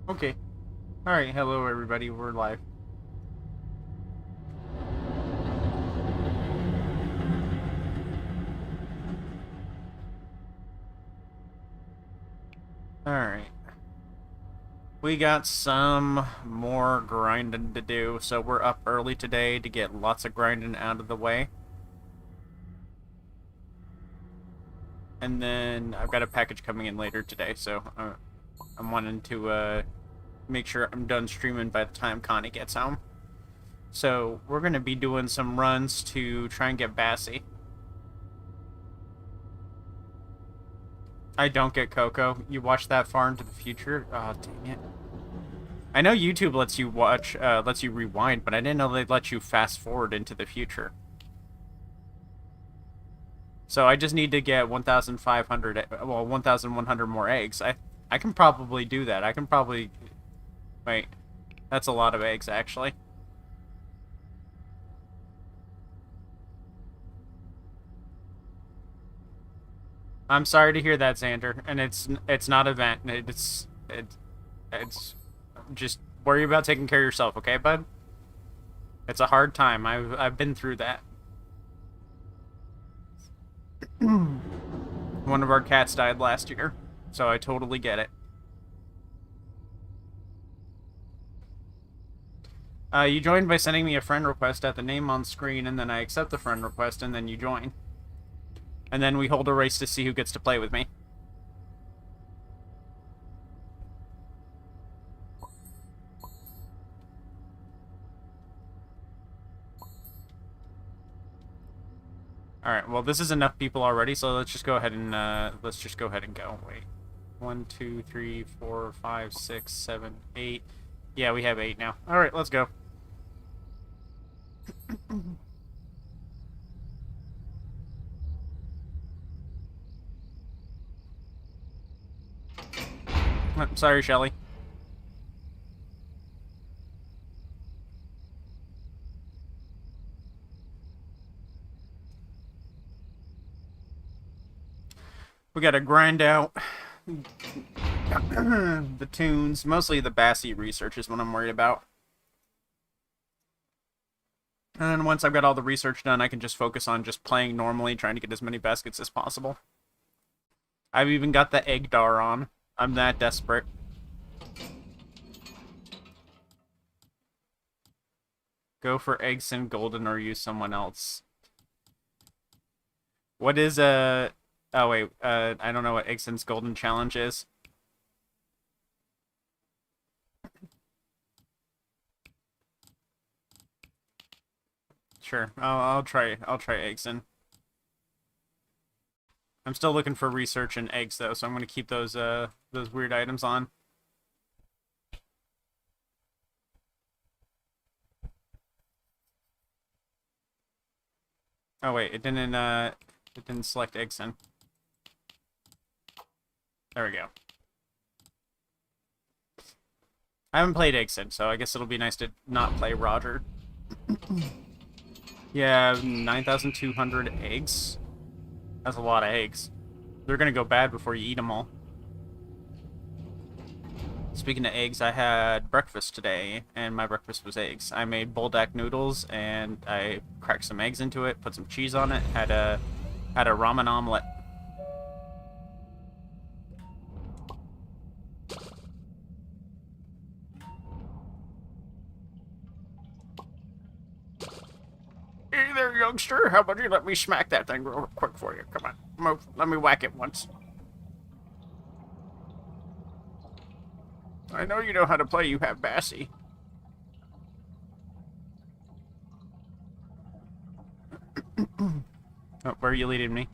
Okay. Alright, hello everybody, we're live. Alright. We got some more grinding to do, so we're up early today to get lots of grinding out of the way. And then I've got a package coming in later today, so I'm wanting to make sure I'm done streaming by the time Connie gets home. So we're going to be doing some runs to try and get Bassy. I don't get Coco. You watch that far into the future? Oh, dang it. I know YouTube lets you watch, lets you rewind, but I didn't know they let you fast forward into the future. So I just need to get 1,500, well, 1,100 more eggs. I can probably do that. I can probably, wait, that's a lot of eggs, actually. I'm sorry to hear that, Xander, and it's not a vent. It's just worry about taking care of yourself, okay, bud? It's a hard time. I've been through that. One of our cats died last year, so I totally get it. You joined by sending me a friend request at the name on screen, and then I accept the friend request, and then you join. And then we hold a race to see who gets to play with me. Alright, well, this is enough people already, so let's just go ahead and, go. Wait. 1, 2, 3, 4, 5, 6, 7, 8. Yeah, we have 8 now. Alright, let's go. Sorry, Shelly. We gotta grind out the tunes. Mostly the Bassy research is what I'm worried about. And then once I've got all the research done, I can just focus on just playing normally, trying to get as many baskets as possible. I've even got the egg dar on. I'm that desperate. Go for eggs and golden or use someone else. What is a... Oh, wait. I don't know what eggs and golden challenge is. Sure. I'll try eggs in. I'm still looking for research and eggs though, so I'm gonna keep those weird items on. Oh wait, it didn't select eggs in. There we go. I haven't played Eggson, so I guess it'll be nice to not play Roger. Yeah, 9,200 eggs. That's a lot of eggs. They're gonna go bad before you eat them all. Speaking of eggs, I had breakfast today, and my breakfast was eggs. I made buldak noodles, and I cracked some eggs into it, put some cheese on it, had a ramen omelet. Hey there, youngster. How about you let me smack that thing real quick for you? Come on, move. Let me whack it once. I know you know how to play. You have Bassy. Oh, where are you leading me?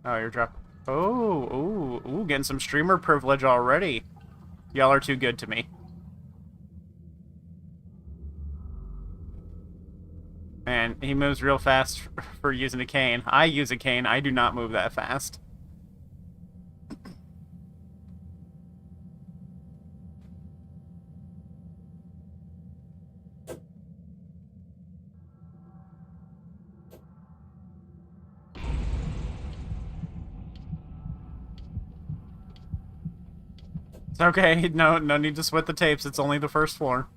Oh, you're dropping. Oh, ooh, getting some streamer privilege already. Y'all are too good to me. Man, he moves real fast for using a cane. I use a cane. I do not move that fast. It's okay. No need to sweat the tapes. It's only the first floor.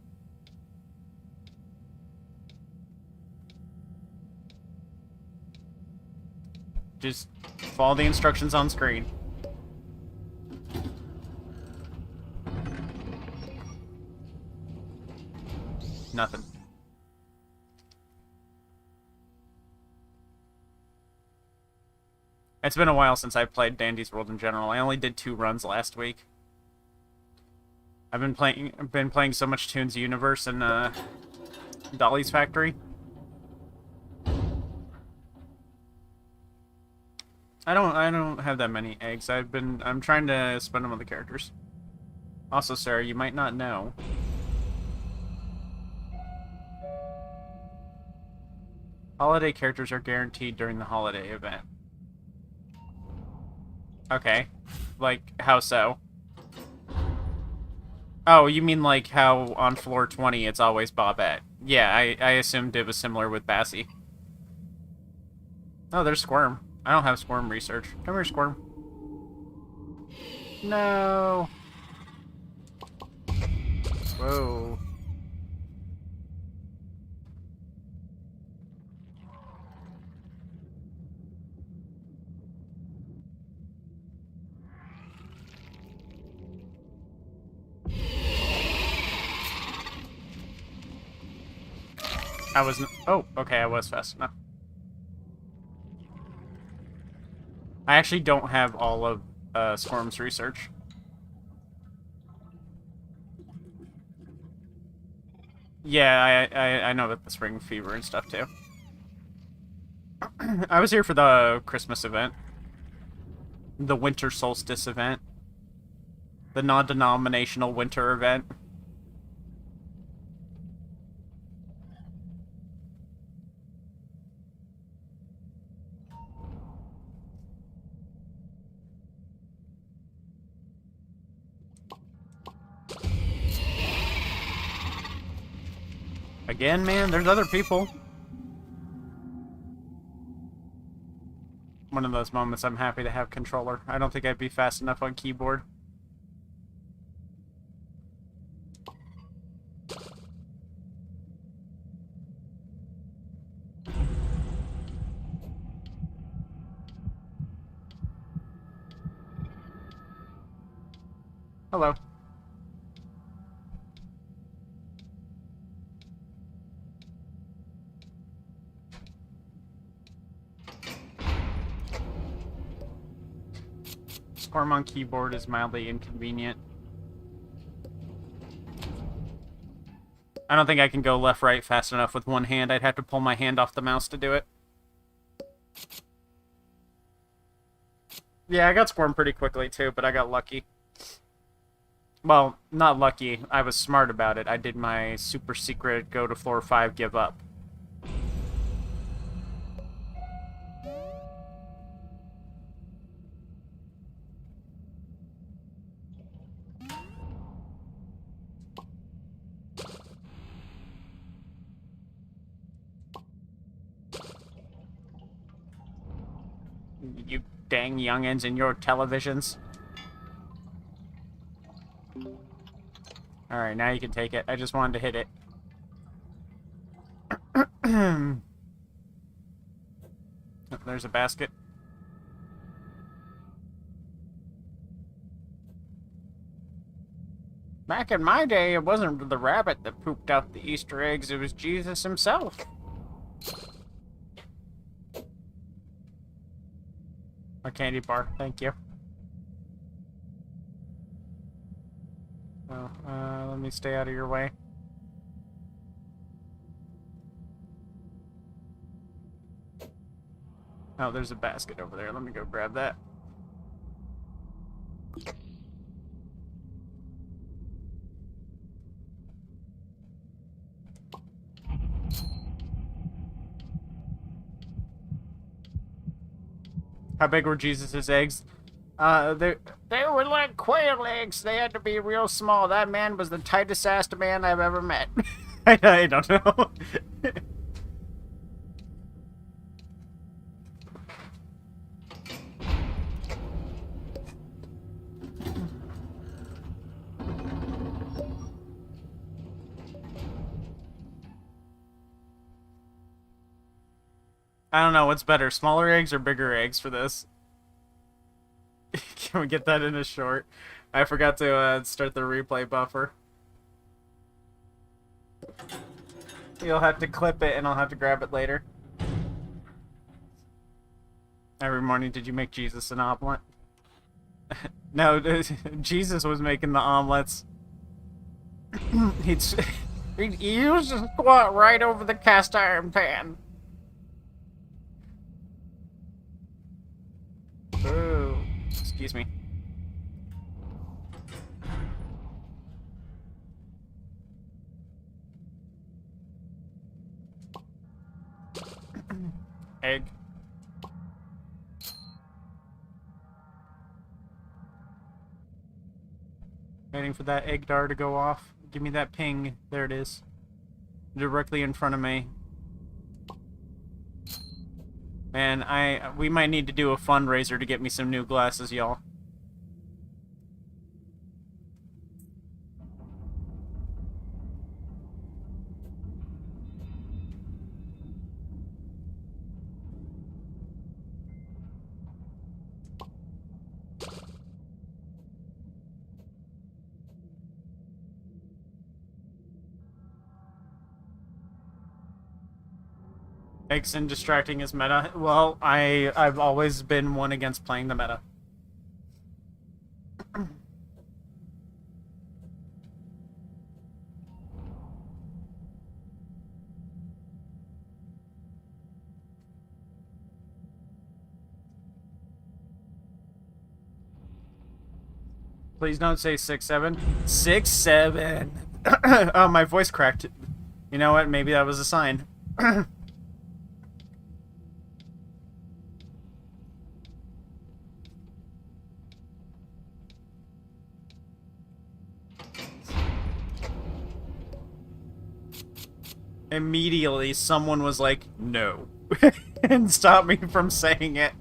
Just follow the instructions on screen. Nothing. It's been a while since I played Dandy's World in general. I only did 2 runs last week. I've been playing so much Toon's Universe and Dolly's Factory. I don't have that many eggs. I'm trying to spend them on the characters. Also, Sarah, you might not know. Holiday characters are guaranteed during the holiday event. Okay. Like, how so? Oh, you mean like how on floor 20 it's always Bobette. Yeah, I assumed it was similar with Bassie. Oh, there's Squirm. I don't have Squirm research. Come here, Squirm. No. Whoa. Oh, okay, I was fast enough. I actually don't have all of Squirm's research. Yeah, I know about the spring fever and stuff too. I was here for the Christmas event. The winter solstice event. The non-denominational winter event. Again, man, there's other people. One of those moments I'm happy to have controller. I don't think I'd be fast enough on keyboard. Hello. Squirm on keyboard is mildly inconvenient. I don't think I can go left-right fast enough with one hand. I'd have to pull my hand off the mouse to do it. Yeah, I got Squirm pretty quickly too, but I got lucky. Well, not lucky. I was smart about it. I did my super secret go to floor 5, give up. You dang youngins in your televisions. Alright, now you can take it. I just wanted to hit it. Oh, there's a basket. Back in my day, it wasn't the rabbit that pooped out the Easter eggs, it was Jesus himself. A candy bar, thank you. Oh, let me stay out of your way. Oh, there's a basket over there. Let me go grab that. How big were Jesus's eggs? They were like quail eggs. They had to be real small. That man was the tightest-assed man I've ever met. I don't know. I don't know what's better, smaller eggs or bigger eggs for this. Can we get that in a short? I forgot to start the replay buffer. You'll have to clip it and I'll have to grab it later. Every morning, did you make Jesus an omelet? No, Jesus was making the omelets. He'd use to squat right over the cast iron pan. Oh, excuse me. Egg. Waiting for that egg dar to go off. Give me that ping. There it is. Directly in front of me. Man, we might need to do a fundraiser to get me some new glasses, y'all. Exen distracting is meta. Well, I've always been one against playing the meta. Please don't say 6-7. 6-7. Oh, my voice cracked. You know what? Maybe that was a sign. Immediately, someone was like, no. And stopped me from saying it.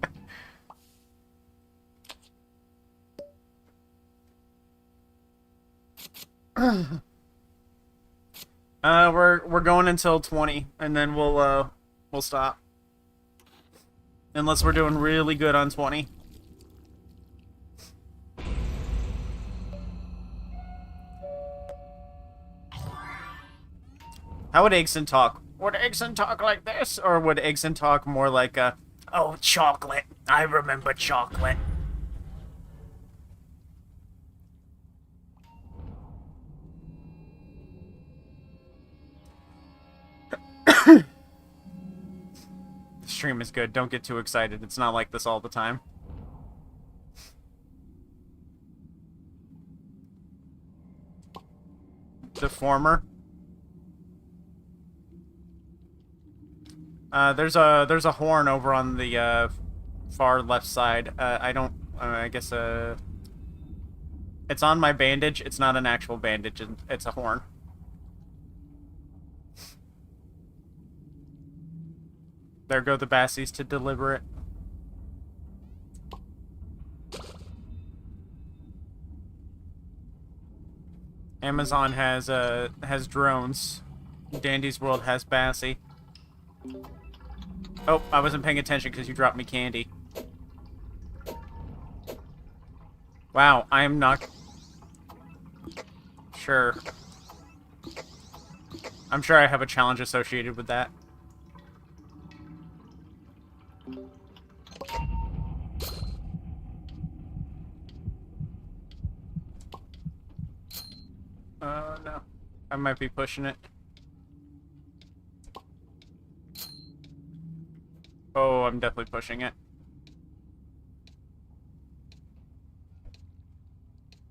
We're going until 20, and then we'll stop. Unless we're doing really good on 20. How would Igson talk? Would Igson talk like this? Or would Igson talk more like, oh, chocolate. I remember chocolate. The stream is good. Don't get too excited. It's not like this all the time. Deformer. There's a horn over on the far left side. I guess it's on my bandage. It's not an actual bandage. It's a horn. There go the Bassies to deliver it. Amazon has drones. Dandy's World has Bassie. Oh, I wasn't paying attention because you dropped me candy. Wow, I am not... Sure. I'm sure I have a challenge associated with that. No. I might be pushing it. Oh, I'm definitely pushing it.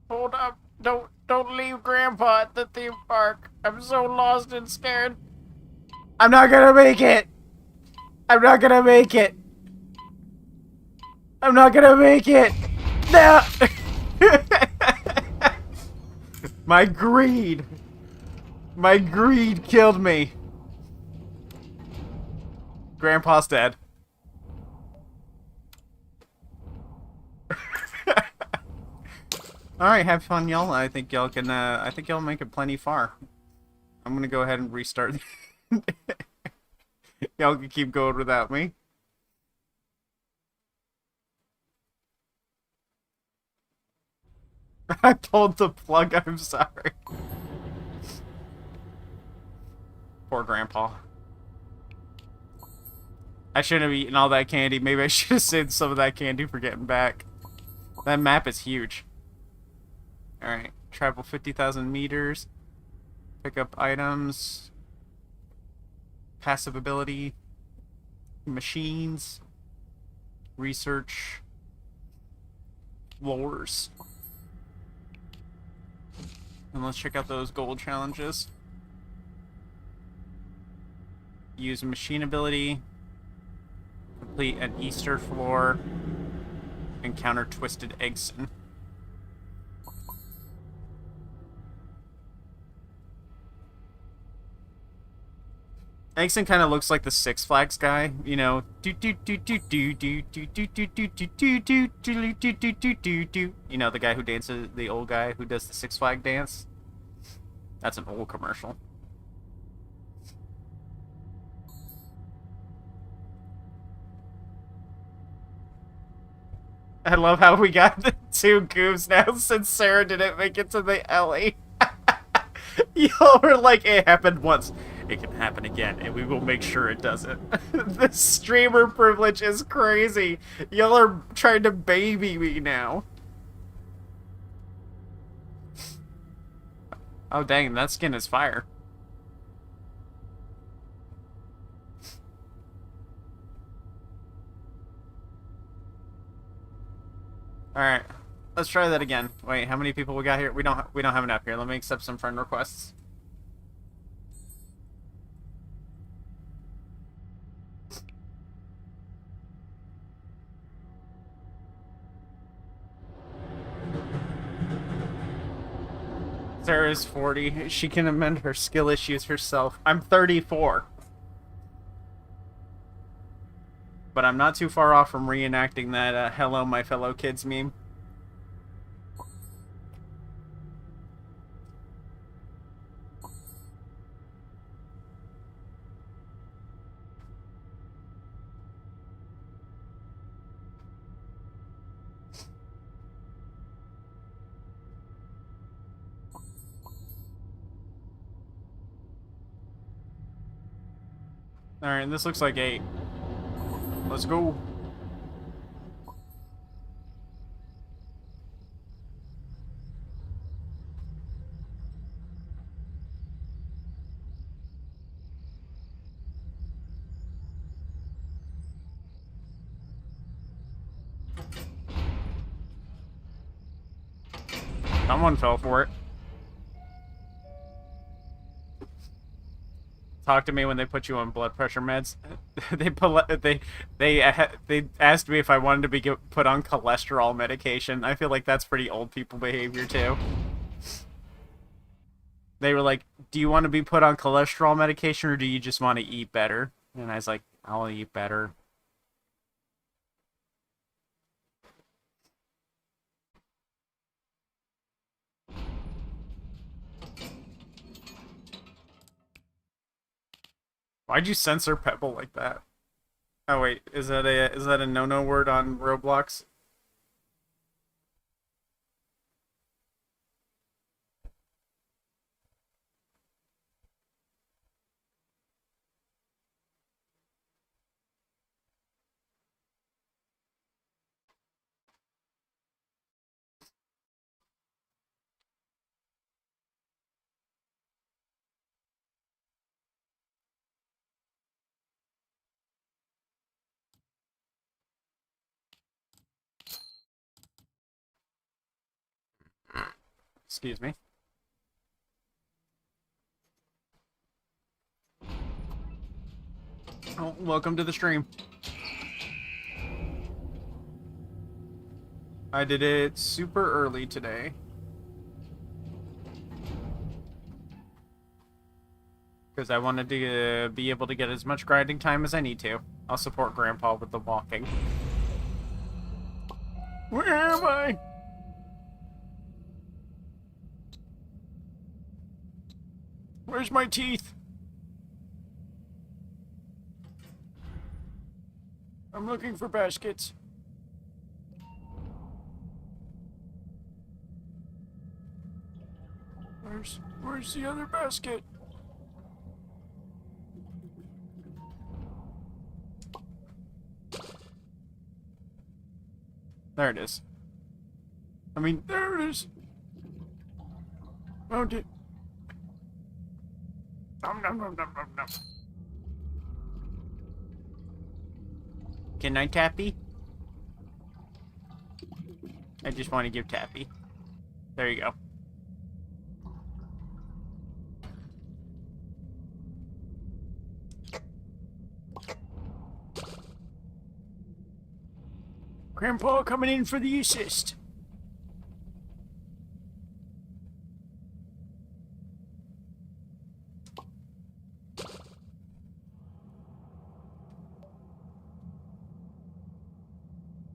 Hold up. Don't leave Grandpa at the theme park. I'm so lost and scared. I'm not gonna make it. I'm not gonna make it. I'm not gonna make it. No. My greed killed me. Grandpa's dead. Alright, have fun, y'all. I think y'all can, I think y'all make it plenty far. I'm gonna go ahead and restart. Y'all can keep going without me. I pulled the plug, I'm sorry. Poor Grandpa. I shouldn't have eaten all that candy. Maybe I should have saved some of that candy for getting back. That map is huge. Alright, travel 50,000 meters. Pick up items. Passive ability. Machines. Research. Lures. And let's check out those gold challenges. Use machine ability. Complete an Easter floor. Encounter Twisted Eggson. Eggson kind of looks like the Six Flags guy, you know. You know, the guy who dances, the old guy who does the Six Flag dance. That's an old commercial. I love how we got the two goobs now since Sarah didn't make it to the alley. Y'all were like, it happened once. It can happen again, and we will make sure it doesn't. The streamer privilege is crazy. Y'all are trying to baby me now. Oh, dang, that skin is fire. Alright, let's try that again. Wait, how many people we got here? We don't have enough here. Let me accept some friend requests. Sarah's 40. She can amend her skill issues herself. I'm 34. But I'm not too far off from reenacting that hello, my fellow kids meme. Alright, this looks like 8. Let's go. Someone fell for it. Talk to me when they put you on blood pressure meds. They asked me if I wanted to be put on cholesterol medication. I feel like that's pretty old people behavior too. They were like, "Do you want to be put on cholesterol medication or do you just want to eat better?" And I was like, "I'll eat better." Why'd you censor Pebble like that? Oh wait, is that a no-no word on Roblox? Excuse me. Oh, welcome to the stream. I did it super early today. Because I wanted to be able to get as much grinding time as I need to. I'll support Grandpa with the walking. Where am I? Where's my teeth? I'm looking for baskets. Where's the other basket? There it is. I mean, there it is. Found it. Nom nom nom nom nom nom. Can I Tappy? I just want to give Tappy. There you go. Grandpa coming in for the assist.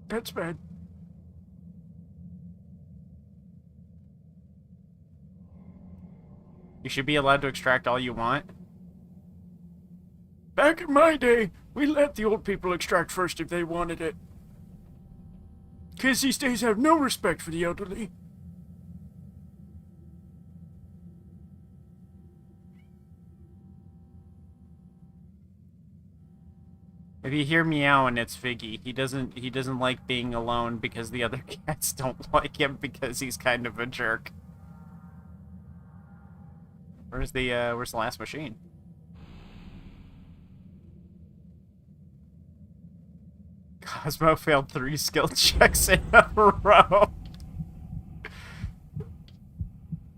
That's bad. You should be allowed to extract all you want. Back in my day, we let the old people extract first if they wanted it. Kids these days have no respect for the elderly. If you hear meowing, it's Figgy. He doesn't like being alone because the other cats don't like him because he's kind of a jerk. Where's the last machine? Cosmo failed 3 skill checks in a row.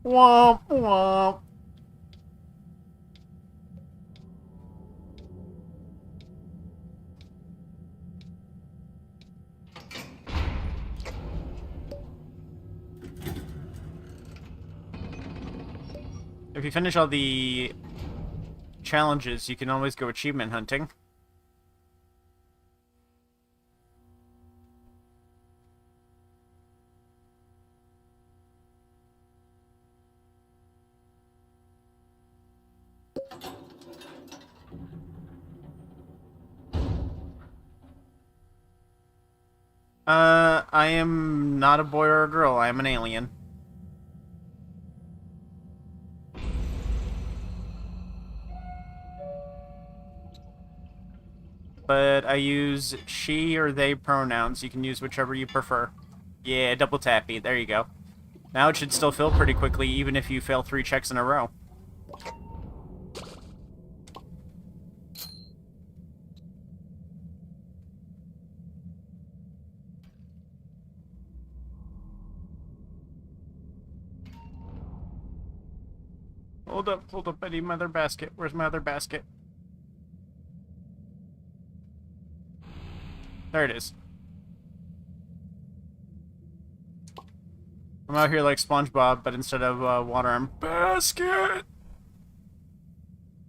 Womp womp. If you finish all the challenges, you can always go achievement hunting. I am not a boy or a girl. I am an alien. But I use she or they pronouns. You can use whichever you prefer. Yeah, double tappy. There you go. Now it should still fill pretty quickly, even if you fail 3 checks in a row. Hold up, I need my other basket. Where's my other basket? There it is. I'm out here like SpongeBob, but instead of water, I'm basket!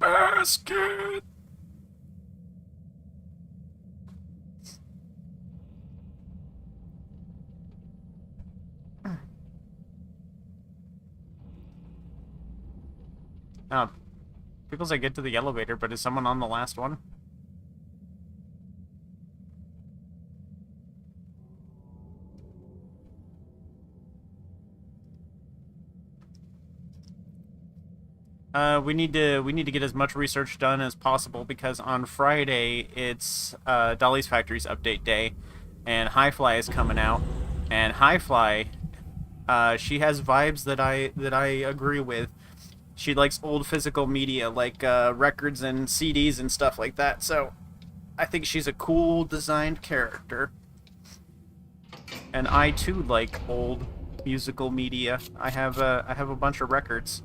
Basket! Oh, people say get to the elevator, but is someone on the last one? We need to get as much research done as possible because on Friday it's Dolly's Factory's update day, and Highfly is coming out, and Highfly, she has vibes that I agree with. She likes old physical media like records and CDs and stuff like that. So I think she's a cool designed character, and I too like old musical media. I have a bunch of records.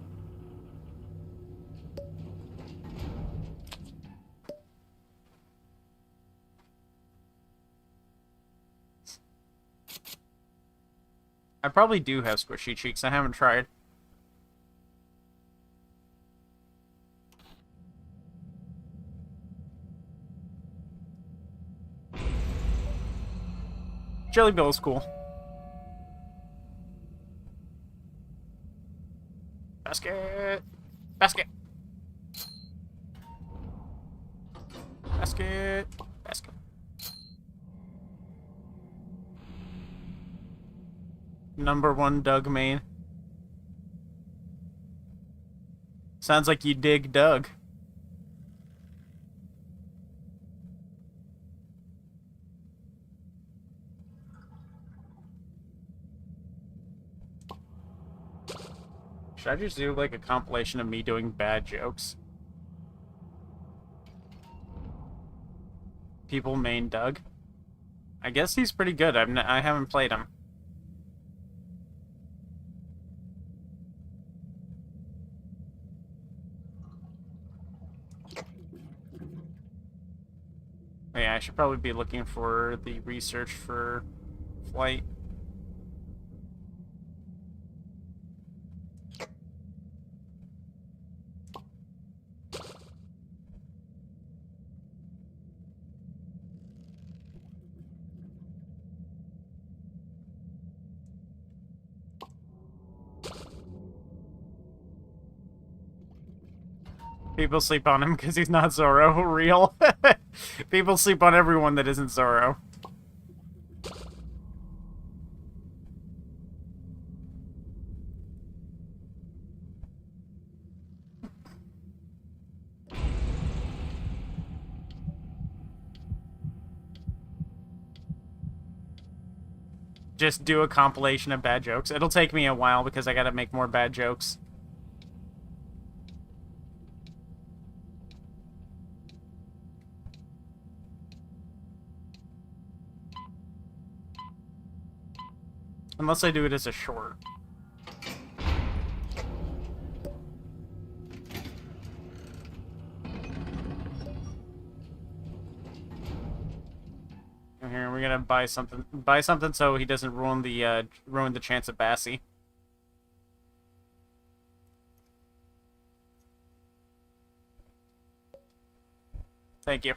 I probably do have squishy cheeks. I haven't tried. Jelly Bill is cool. Basket! Basket! Basket! Basket. Number 1 Doug main. Sounds like you dig Doug. Should I just do like a compilation of me doing bad jokes? People main Doug. I guess he's pretty good. I haven't played him. Oh, yeah, I should probably be looking for the research for flight. People sleep on him because he's not Zorro. Real. People sleep on everyone that isn't Zorro. Just do a compilation of bad jokes. It'll take me a while because I gotta make more bad jokes. Unless I do it as a short. Here, we're gonna buy something. Buy something so he doesn't ruin the chance of Bassie. Thank you.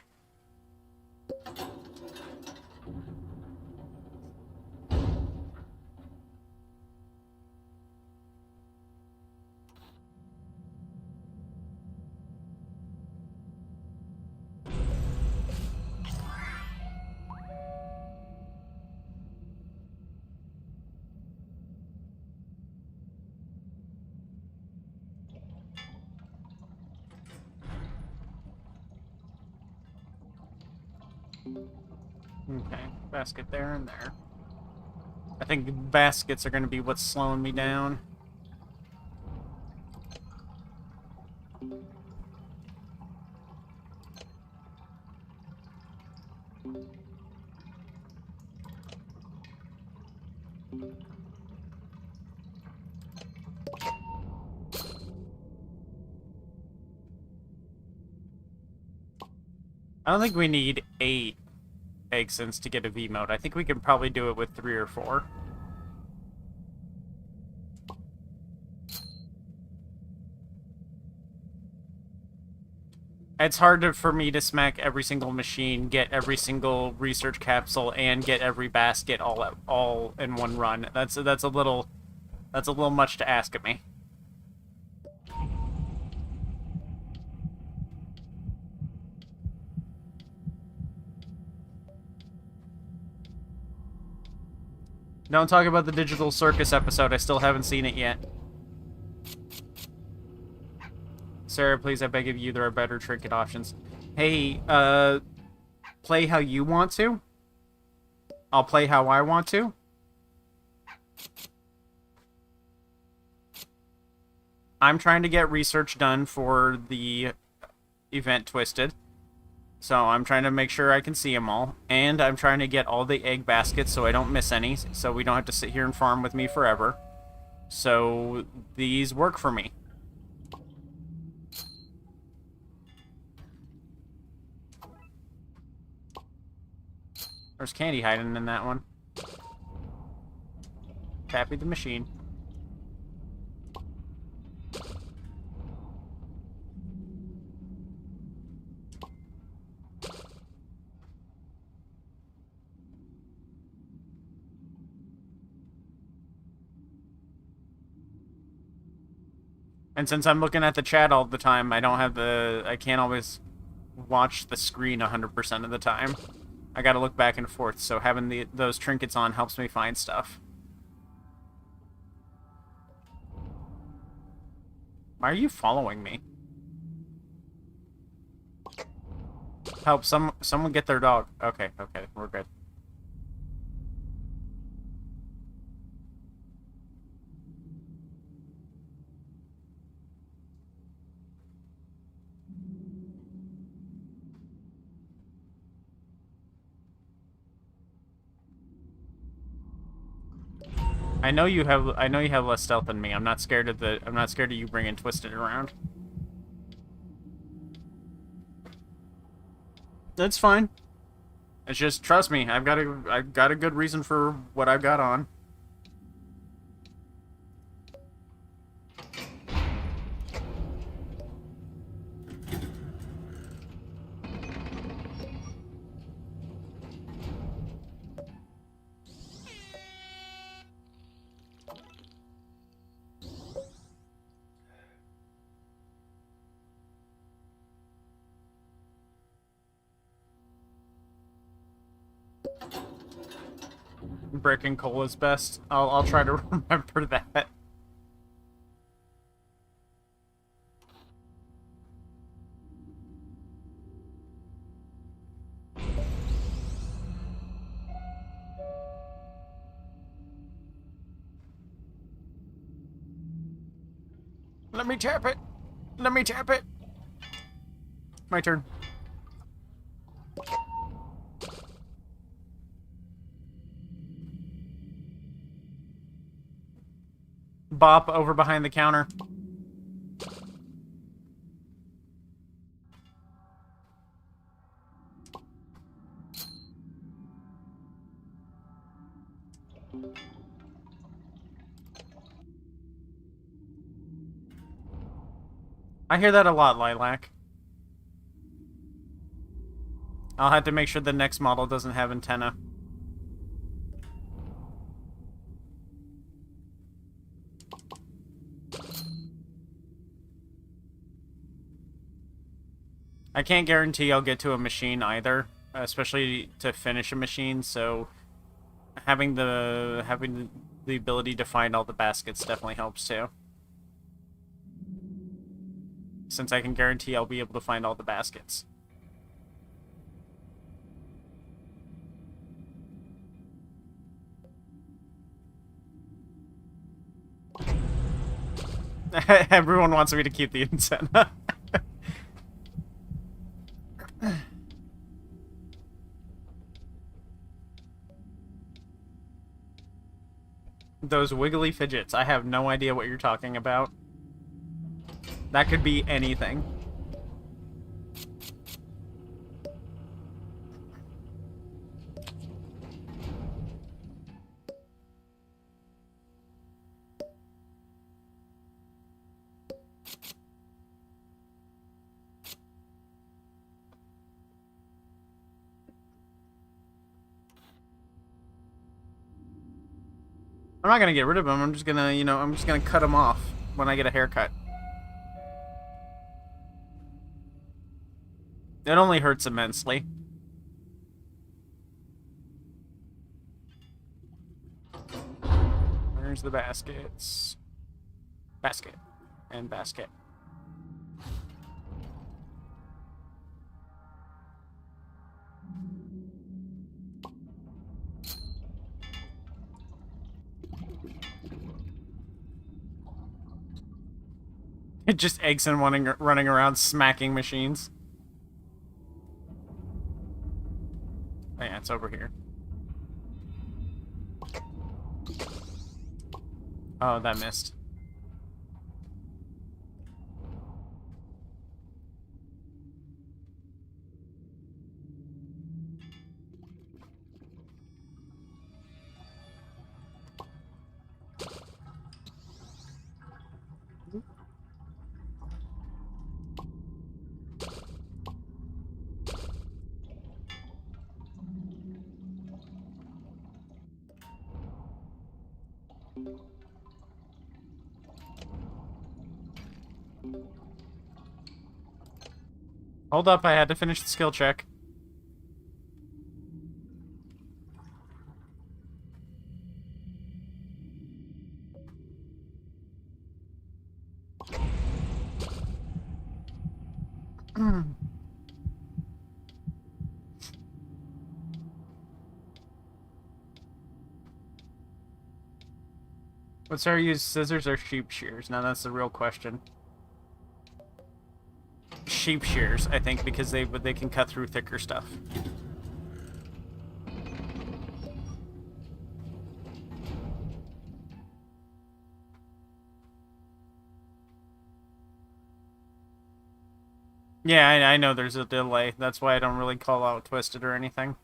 Okay, basket there and there. I think baskets are going to be what's slowing me down. I don't think we need 8 egg cents to get a V mode. I think we can probably do it with 3 or 4. It's hard for me to smack every single machine, get every single research capsule, and get every basket all in one run. That's a little much to ask of me. Don't talk about the Digital Circus episode. I still haven't seen it yet. Sarah, please, I beg of you, there are better trinket options. Hey, play how you want to. I'll play how I want to. I'm trying to get research done for the event Twisted. So I'm trying to make sure I can see them all. And I'm trying to get all the egg baskets so I don't miss any. So we don't have to sit here and farm with me forever. So these work for me. There's candy hiding in that one. Tappy the machine. And since I'm looking at the chat all the time, I can't always watch the screen 100% of the time. I gotta look back and forth, so having those trinkets on helps me find stuff. Why are you following me? Help, someone get their dog. Okay, okay, we're good. I know you have less stealth than me. I'm not scared of you bringing Twisted around. That's fine. It's just, trust me, I've got a good reason for what I've got on. Brick and coal is best. I'll try to remember that. Let me tap it. Let me tap it. My turn. Bop over behind the counter. I hear that a lot, Lilac. I'll have to make sure the next model doesn't have antenna. I can't guarantee I'll get to a machine either, especially to finish a machine, so having the ability to find all the baskets definitely helps too. Since I can guarantee I'll be able to find all the baskets. Everyone wants me to keep the antenna. Those wiggly fidgets. I have no idea what you're talking about. That could be anything. I'm not gonna get rid of them. I'm just gonna, I'm just gonna cut them off when I get a haircut. It only hurts immensely. Where's the baskets? Basket. And basket. It just eggs and running around smacking machines. Oh yeah, it's over here. Oh, that missed. Hold up, I had to finish the skill check. Would Sarah use scissors or sheep shears? Now that's the real question. Sheep shears, I think, because they can cut through thicker stuff. Yeah, I know there's a delay. That's why I don't really call out twisted or anything.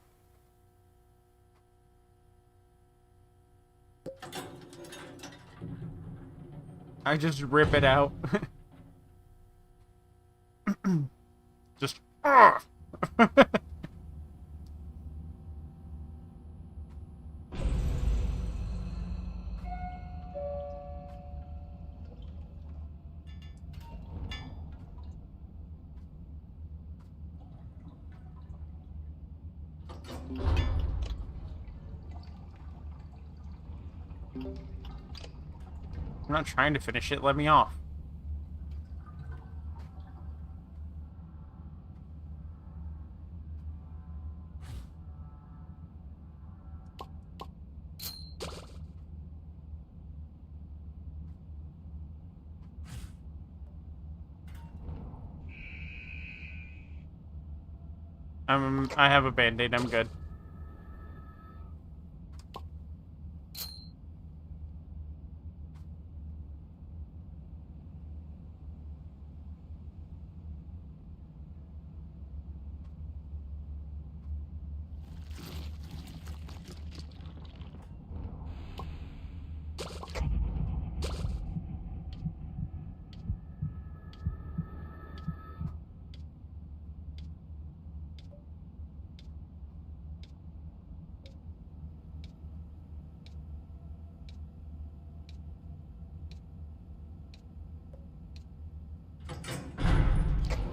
I just rip it out. Just... I'm not trying to finish it. Let me off. I have a band-aid. I'm good.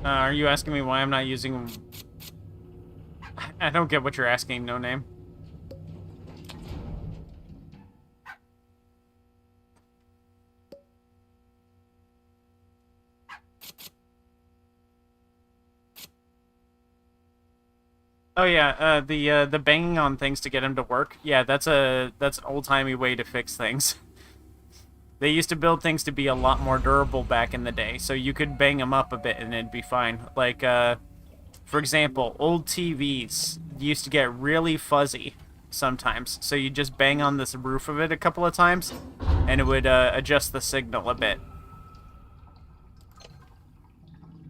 Are you asking me why I'm not using... I don't get what you're asking, No Name. Oh yeah, the banging on things to get them to work. Yeah, that's an old-timey way to fix things. They used to build things to be a lot more durable back in the day, so you could bang them up a bit and it'd be fine. Like, for example, old TVs used to get really fuzzy sometimes, so you just bang on this roof of it a couple of times, and it would adjust the signal a bit.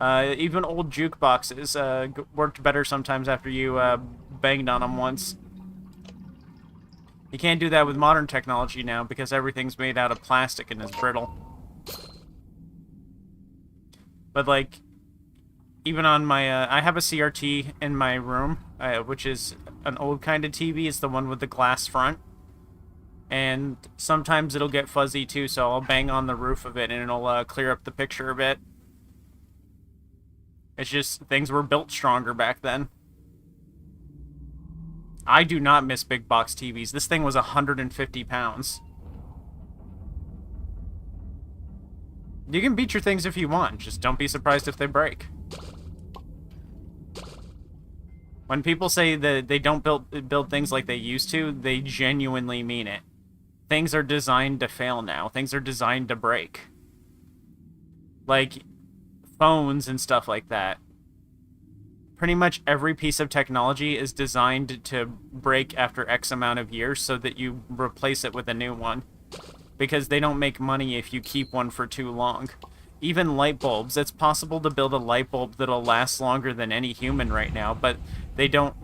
Even old jukeboxes worked better sometimes after you banged on them once. You can't do that with modern technology now because everything's made out of plastic and is brittle. But, like, even on my... I have a CRT in my room, which is an old kind of TV. It's the one with the glass front. And sometimes it'll get fuzzy, too, so I'll bang on the roof of it and it'll clear up the picture a bit. It's just things were built stronger back then. I do not miss big box TVs. This thing was 150 pounds. You can beat your things if you want. Just don't be surprised if they break. When people say that they don't build things like they used to, they genuinely mean it. Things are designed to fail now. Things are designed to break. Like phones and stuff like that. Pretty much every piece of technology is designed to break after X amount of years so that you replace it with a new one. Because they don't make money if you keep one for too long. Even light bulbs, it's possible to build a light bulb that'll last longer than any human right now, but they don't...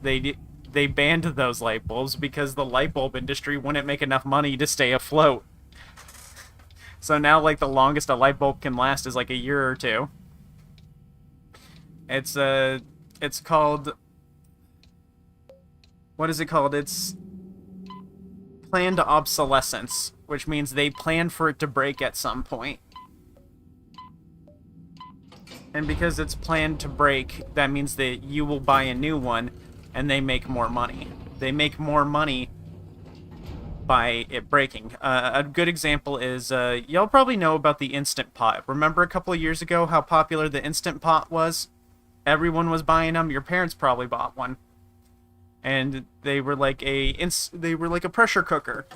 They banned those light bulbs because the light bulb industry wouldn't make enough money to stay afloat. So now, like, the longest a light bulb can last is like a year or two. It's called... What is it called? It's planned obsolescence, which means they plan for it to break at some point. And because it's planned to break, that means that you will buy a new one, and they make more money. They make more money by it breaking. A good example is, y'all probably know about the Instant Pot. Remember a couple of years ago how popular the Instant Pot was? Everyone was buying them. Your parents probably bought one. And they were like a pressure cooker.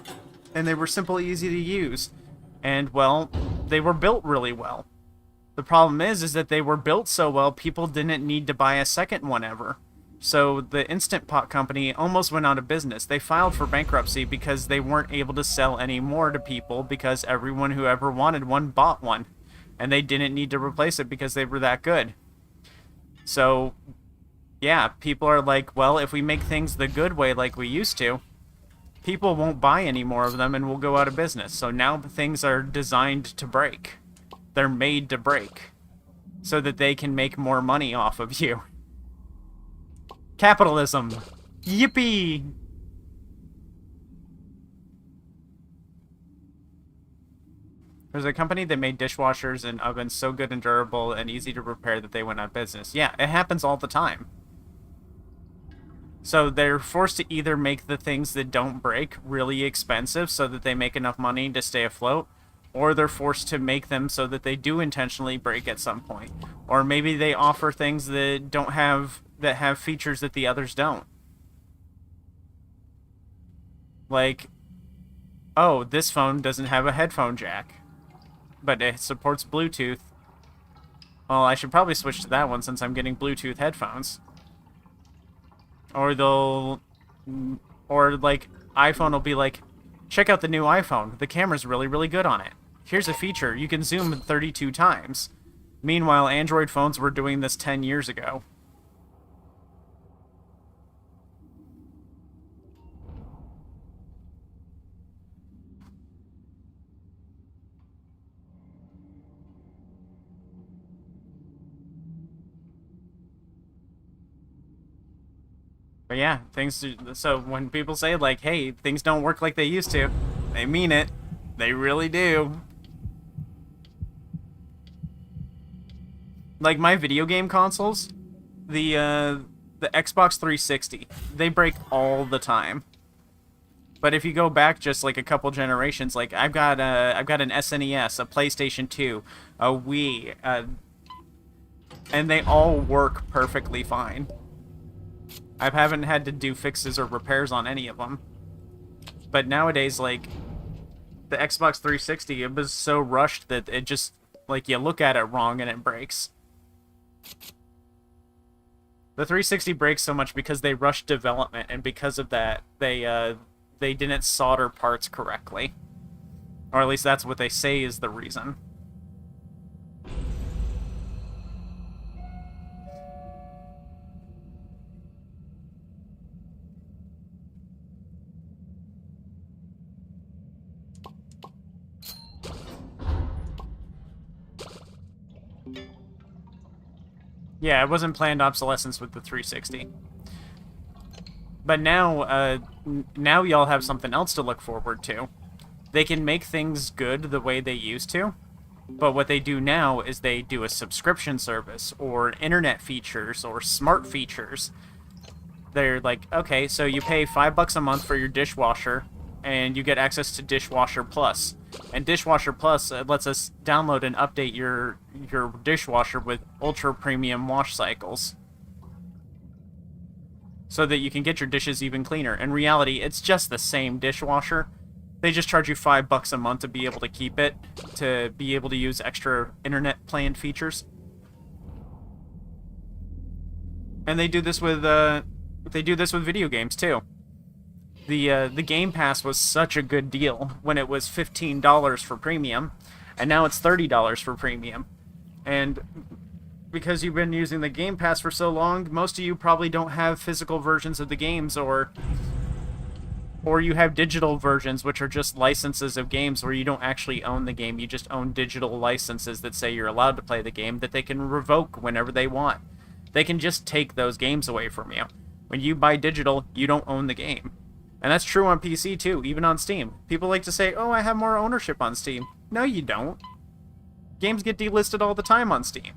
And they were simple, easy to use. And, well, they were built really well. The problem is that they were built so well, people didn't need to buy a second one ever. So the Instant Pot company almost went out of business. They filed for bankruptcy because they weren't able to sell any more to people because everyone who ever wanted one bought one. And they didn't need to replace it because they were that good. So, yeah, people are like, well, if we make things the good way like we used to, people won't buy any more of them and we'll go out of business. So now things are designed to break. They're made to break so that they can make more money off of you. Capitalism. Yippee! There's a company that made dishwashers and ovens so good and durable and easy to repair that they went out of business. Yeah, it happens all the time. So they're forced to either make the things that don't break really expensive so that they make enough money to stay afloat, or they're forced to make them so that they do intentionally break at some point. Or maybe they offer things that have features that the others don't. Like, oh, this phone doesn't have a headphone jack, but it supports Bluetooth. Well, I should probably switch to that one since I'm getting Bluetooth headphones. Or like, iPhone will be like, check out the new iPhone. The camera's really, really good on it. Here's a feature. You can zoom 32 times. Meanwhile, Android phones were doing this 10 years ago. But yeah, so when people say, like, hey, things don't work like they used to, they mean it. They really do. Like, my video game consoles, the Xbox 360, they break all the time. But if you go back just, like, a couple generations, like, I've got an SNES, a PlayStation 2, a Wii, and they all work perfectly fine. I haven't had to do fixes or repairs on any of them. But nowadays, like, the Xbox 360, it was so rushed that it just, like, you look at it wrong and it breaks. The 360 breaks so much because they rushed development, and because of that, they didn't solder parts correctly. Or at least that's what they say is the reason. Yeah, it wasn't planned obsolescence with the 360. But now, now y'all have something else to look forward to. They can make things good the way they used to, but what they do now is they do a subscription service, or internet features, or smart features. They're like, okay, so you pay $5 a month for your dishwasher, and you get access to Dishwasher Plus. And Dishwasher Plus lets us download and update your dishwasher with ultra premium wash cycles, so that you can get your dishes even cleaner. In reality, it's just the same dishwasher. They just charge you $5 a month to be able to keep it, to be able to use extra internet planned features. And they do this with video games too. The Game Pass was such a good deal when it was $15 for premium, and now it's $30 for premium. And because you've been using the Game Pass for so long, most of you probably don't have physical versions of the games, or you have digital versions, which are just licenses of games where you don't actually own the game. You just own digital licenses that say you're allowed to play the game that they can revoke whenever they want. They can just take those games away from you. When you buy digital, you don't own the game. And that's true on PC too, even on Steam. People like to say, oh, I have more ownership on Steam. No, you don't. Games get delisted all the time on Steam.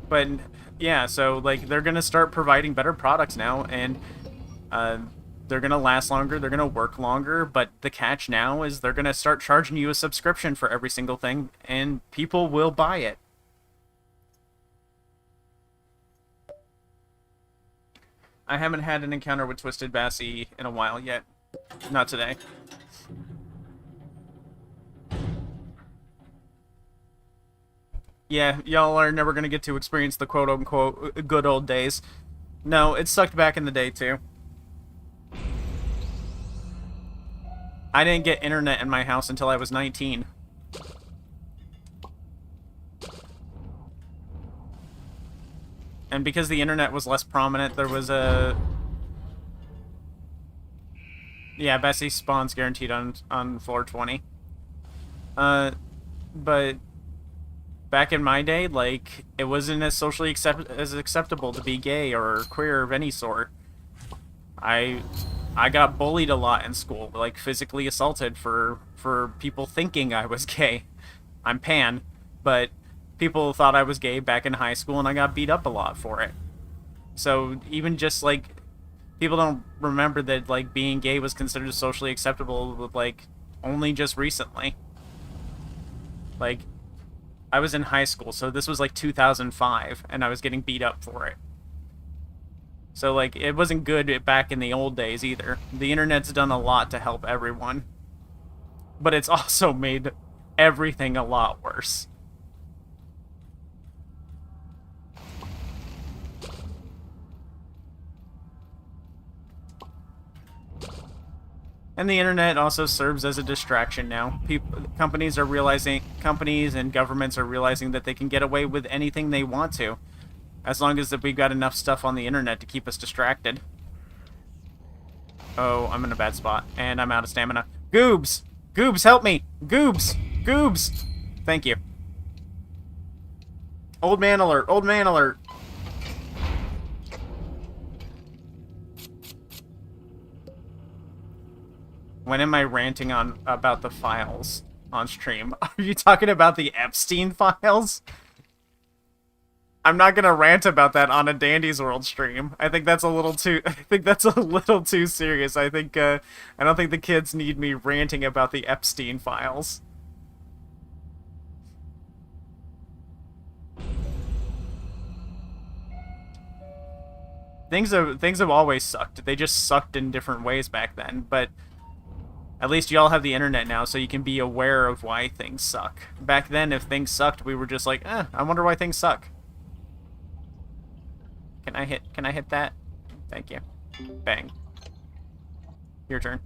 But yeah, so like they're gonna start providing better products now, and Uh, they're going to last longer, they're going to work longer, but the catch now is they're going to start charging you a subscription for every single thing, and people will buy it. I haven't had an encounter with Twisted Bassy in a while yet. Not today. Yeah, y'all are never going to get to experience the quote-unquote good old days. No, it sucked back in the day, too. I didn't get internet in my house until I was 19. And because the internet was less prominent, there was a... Yeah, Bessie spawns guaranteed on floor 20. But back in my day, like, it wasn't as socially acceptable to be gay or queer of any sort. I got bullied a lot in school, like physically assaulted for people thinking I was gay. I'm pan, but people thought I was gay back in high school, and I got beat up a lot for it. So even just like people don't remember that like being gay was considered socially acceptable like only just recently. Like I was in high school, so this was like 2005, and I was getting beat up for it. So, like, it wasn't good back in the old days, either. The internet's done a lot to help everyone. But it's also made everything a lot worse. And the internet also serves as a distraction now. Companies and governments are realizing that they can get away with anything they want to, as long as we've got enough stuff on the internet to keep us distracted. Oh, I'm in a bad spot, and I'm out of stamina. Goobs! Goobs, help me! Goobs! Goobs! Thank you. Old man alert! Old man alert! When am I ranting on about the files on stream? Are you talking about the Epstein files? I'm not gonna rant about that on a Dandy's World stream. I think that's a little too. I think that's a little too serious. I think. I don't think the kids need me ranting about the Epstein files. Things have always sucked. They just sucked in different ways back then. But at least y'all have the internet now, so you can be aware of why things suck. Back then, if things sucked, we were just like, I wonder why things suck. Can I hit that? Thank you. Bang. Your turn.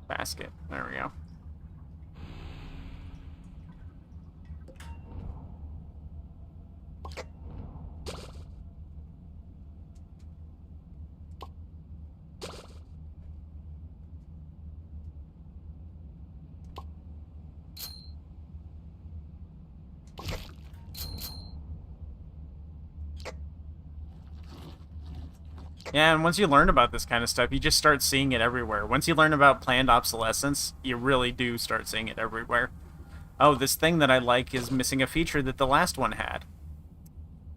Basket. There we go. Yeah, and once you learn about this kind of stuff, you just start seeing it everywhere. Once you learn about planned obsolescence, you really do start seeing it everywhere. Oh, this thing that I like is missing a feature that the last one had.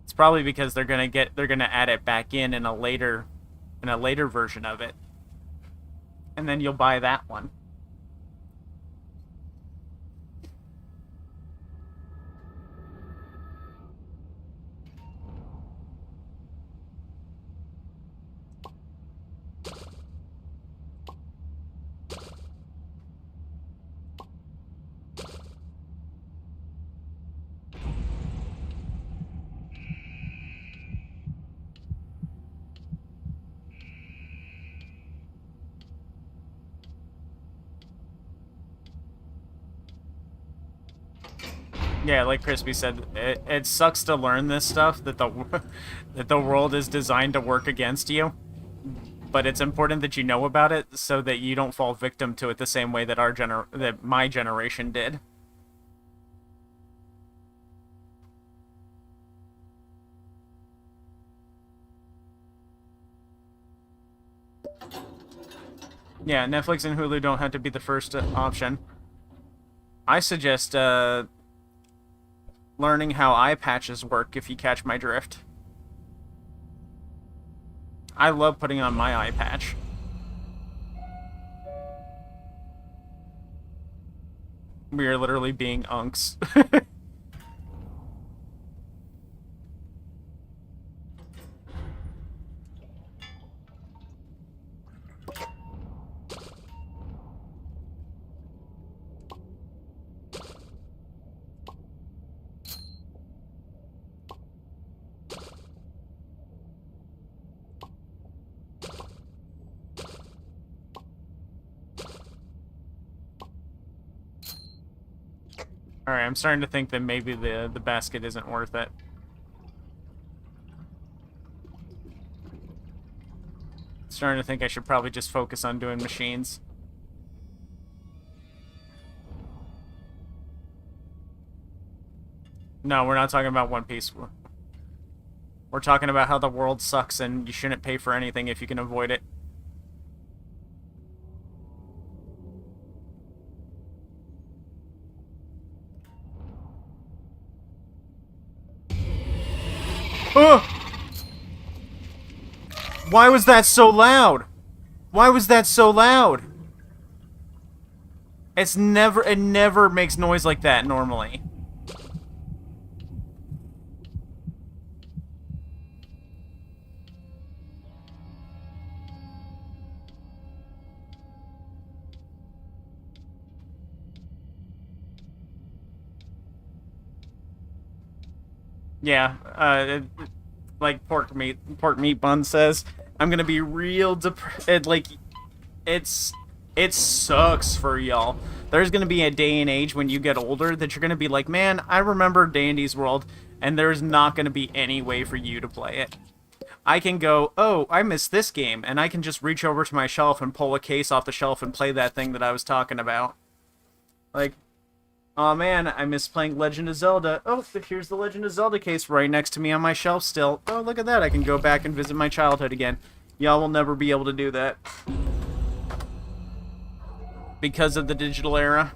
It's probably because they're gonna add it back in a later version of it. And then you'll buy that one. Yeah, like Crispy said, it sucks to learn this stuff, that the world is designed to work against you. But it's important that you know about it so that you don't fall victim to it the same way that my generation did. Yeah, Netflix and Hulu don't have to be the first option. I suggest learning how eye patches work, if you catch my drift. I love putting on my eye patch. We are literally being unks. Alright, I'm starting to think that maybe the basket isn't worth it. Starting to think I should probably just focus on doing machines. No, we're not talking about One Piece. We're talking about how the world sucks and you shouldn't pay for anything if you can avoid it. Oh! Why was that so loud? Why was that so loud? It never makes noise like that normally. Yeah, like pork meat bun says, I'm gonna be real depressed. Like, it sucks for y'all. There's gonna be a day and age when you get older that you're gonna be like, man, I remember Dandy's World, and there's not gonna be any way for you to play it. I can go, oh, I missed this game, and I can just reach over to my shelf and pull a case off the shelf and play that thing that I was talking about. Like, oh man, I miss playing Legend of Zelda. Oh, here's the Legend of Zelda case right next to me on my shelf still. Oh, look at that. I can go back and visit my childhood again. Y'all will never be able to do that. Because of the digital era.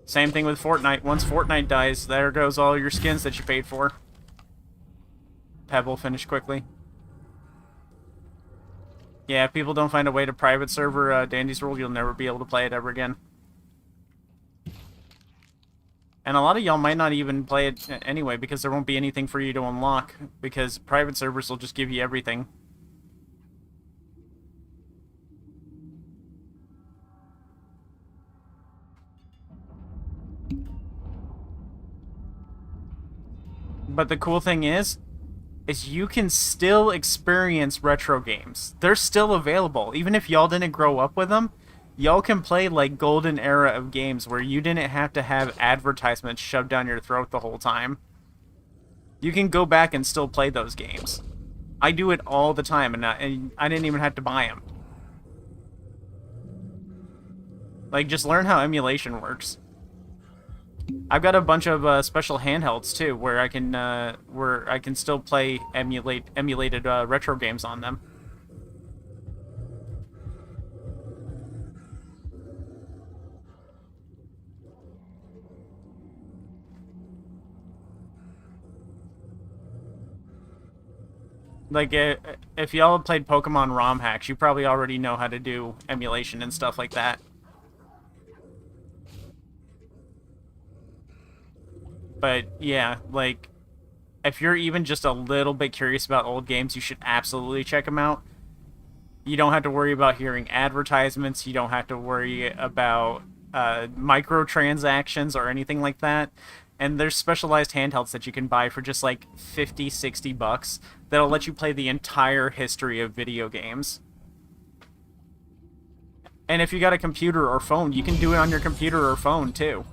Same thing with Fortnite. Once Fortnite dies, there goes all your skins that you paid for. Pebble, finish quickly. Yeah, if people don't find a way to private server Dandy's World, you'll never be able to play it ever again. And a lot of y'all might not even play it anyway, because there won't be anything for you to unlock, because private servers will just give you everything. But the cool thing is you can still experience retro games. They're still available. Even if y'all didn't grow up with them, y'all can play like golden era of games where you didn't have to have advertisements shoved down your throat the whole time. You can go back and still play those games. I do it all the time, and I didn't even have to buy them. Like, just learn how emulation works. I've got a bunch of special handhelds too, where I can still play emulated retro games on them. Like, if y'all played Pokemon ROM hacks, you probably already know how to do emulation and stuff like that. But yeah, like, if you're even just a little bit curious about old games, you should absolutely check them out. You don't have to worry about hearing advertisements. You don't have to worry about microtransactions or anything like that. And there's specialized handhelds that you can buy for just like 50, 60 bucks that'll let you play the entire history of video games. And if you got a computer or phone, you can do it on your computer or phone too.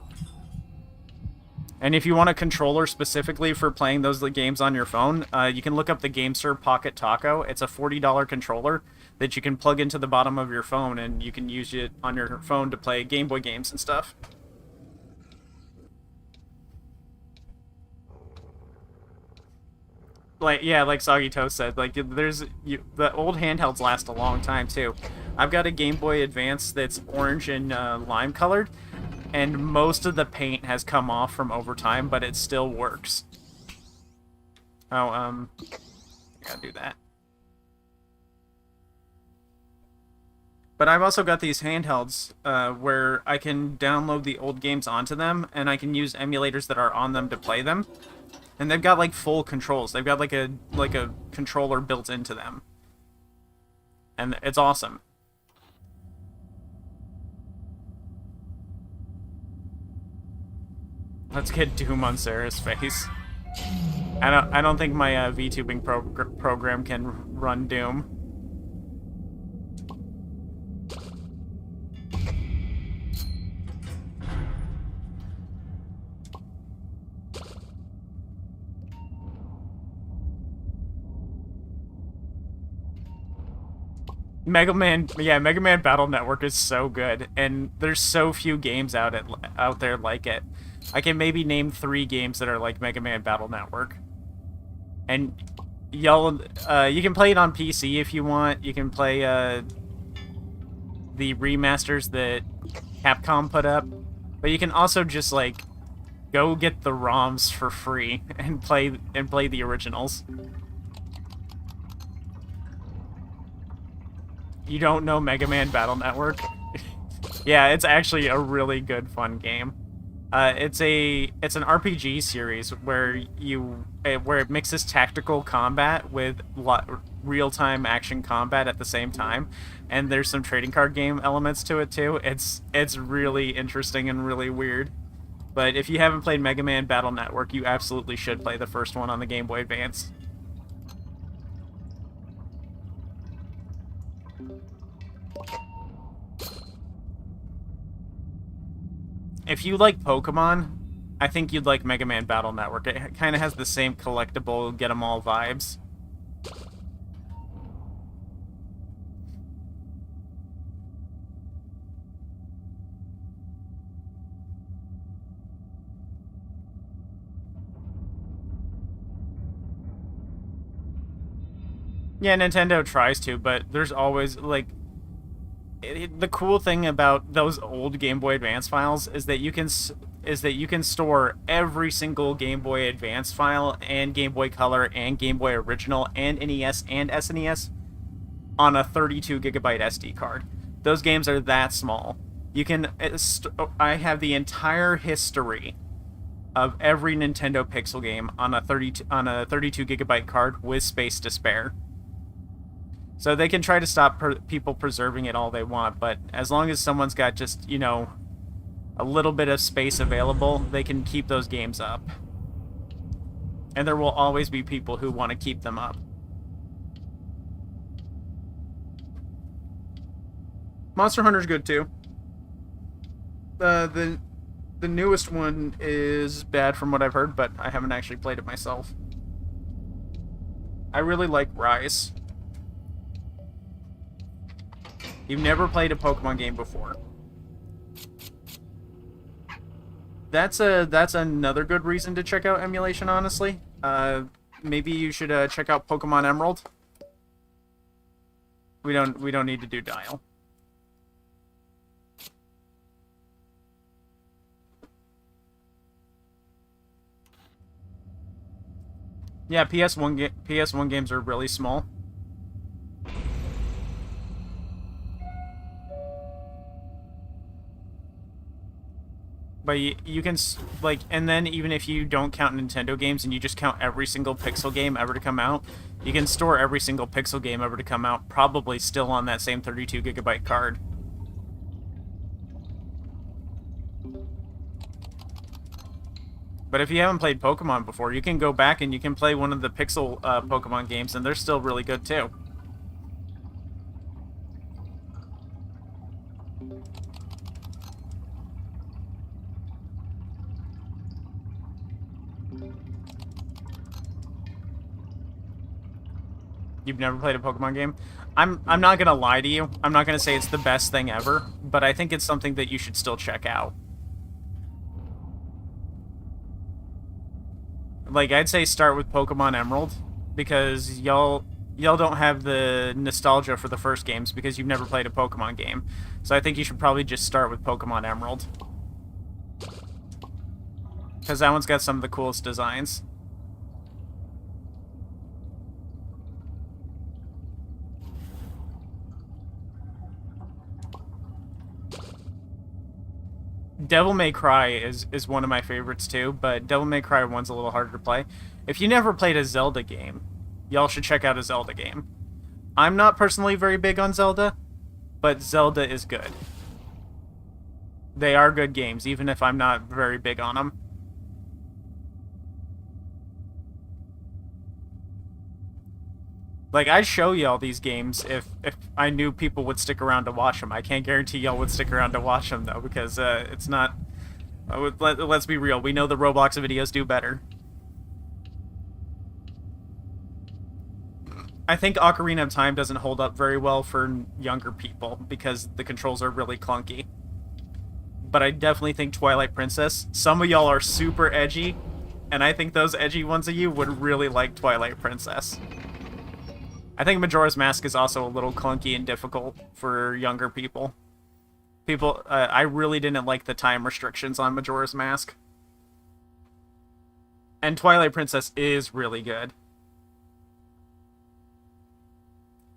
And if you want a controller specifically for playing those games on your phone, you can look up the GameSir Pocket Taco. It's a $40 controller that you can plug into the bottom of your phone, and you can use it on your phone to play Game Boy games and stuff. Like, yeah, like Soggy Toast said, like the old handhelds last a long time too. I've got a Game Boy Advance that's orange and lime colored, and most of the paint has come off from over time, but it still works. Oh, I gotta do that. But I've also got these handhelds where I can download the old games onto them, and I can use emulators that are on them to play them. And they've got like full controls. They've got like a controller built into them, and it's awesome. Let's get Doom on Sarah's face. I don't think my VTubing program can run Doom. Mega Man, yeah, Mega Man Battle Network is so good, and there's so few games out there like it. I can maybe name 3 games that are like Mega Man Battle Network. And y'all, you can play it on PC if you want. You can play the remasters that Capcom put up, but you can also just like go get the ROMs for free and play the originals. You don't know Mega Man Battle Network? Yeah, it's actually a really good, fun game. It's an RPG series where it mixes tactical combat with real-time action combat at the same time, and there's some trading card game elements to it too. It's really interesting and really weird. But if you haven't played Mega Man Battle Network, you absolutely should play the first one on the Game Boy Advance. If you like Pokemon, I think you'd like Mega Man Battle Network. It kind of has the same collectible, get 'em all vibes. Yeah, Nintendo tries to, but there's always, like, the cool thing about those old Game Boy Advance files is that you can store every single Game Boy Advance file and Game Boy Color and Game Boy Original and NES and SNES on a 32 gigabyte SD card. Those games are that small. You can I have the entire history of every Nintendo Pixel game on a 32 gigabyte card with space to spare. So they can try to stop people preserving it all they want, but as long as someone's got just, you know, a little bit of space available, they can keep those games up. And there will always be people who want to keep them up. Monster Hunter's good too. The newest one is bad from what I've heard, but I haven't actually played it myself. I really like Rise. You've never played a Pokemon game before. That's another good reason to check out emulation, honestly. Maybe you should check out Pokemon Emerald. We don't need to do Dial. Yeah, PS1 games are really small. But you can, like, and then even if you don't count Nintendo games and you just count every single Pixel game ever to come out, you can store every single Pixel game ever to come out, probably still on that same 32 gigabyte card. But if you haven't played Pokemon before, you can go back and you can play one of the Pixel Pokemon games, and they're still really good too. You've never played a Pokemon game? I'm not gonna lie to you. I'm not gonna say it's the best thing ever, but I think it's something that you should still check out. Like, I'd say start with Pokemon Emerald, because y'all don't have the nostalgia for the first games because you've never played a Pokemon game. So I think you should probably just start with Pokemon Emerald. Because that one's got some of the coolest designs. Devil May Cry is one of my favorites too, but Devil May Cry 1's a little harder to play. If you never played a Zelda game, y'all should check out a Zelda game. I'm not personally very big on Zelda, but Zelda is good. They are good games, even if I'm not very big on them. Like, I'd show y'all these games if I knew people would stick around to watch them. I can't guarantee y'all would stick around to watch them, though, because it's not... let's be real. We know the Roblox videos do better. I think Ocarina of Time doesn't hold up very well for younger people, because the controls are really clunky. But I definitely think Twilight Princess... Some of y'all are super edgy, and I think those edgy ones of you would really like Twilight Princess. I think Majora's Mask is also a little clunky and difficult for younger people. I really didn't like the time restrictions on Majora's Mask. And Twilight Princess is really good.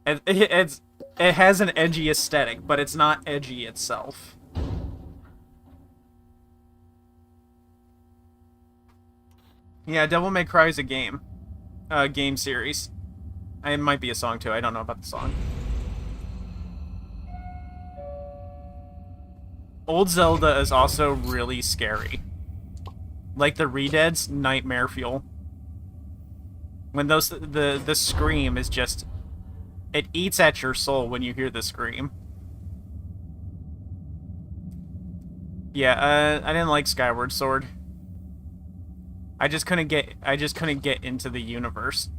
It has an edgy aesthetic, but it's not edgy itself. Yeah, Devil May Cry is a game. Game series. It might be a song, too. I don't know about the song. Old Zelda is also really scary. Like the Redeads, nightmare fuel. When the scream is just... It eats at your soul when you hear the scream. Yeah, I didn't like Skyward Sword. I just couldn't get into the universe.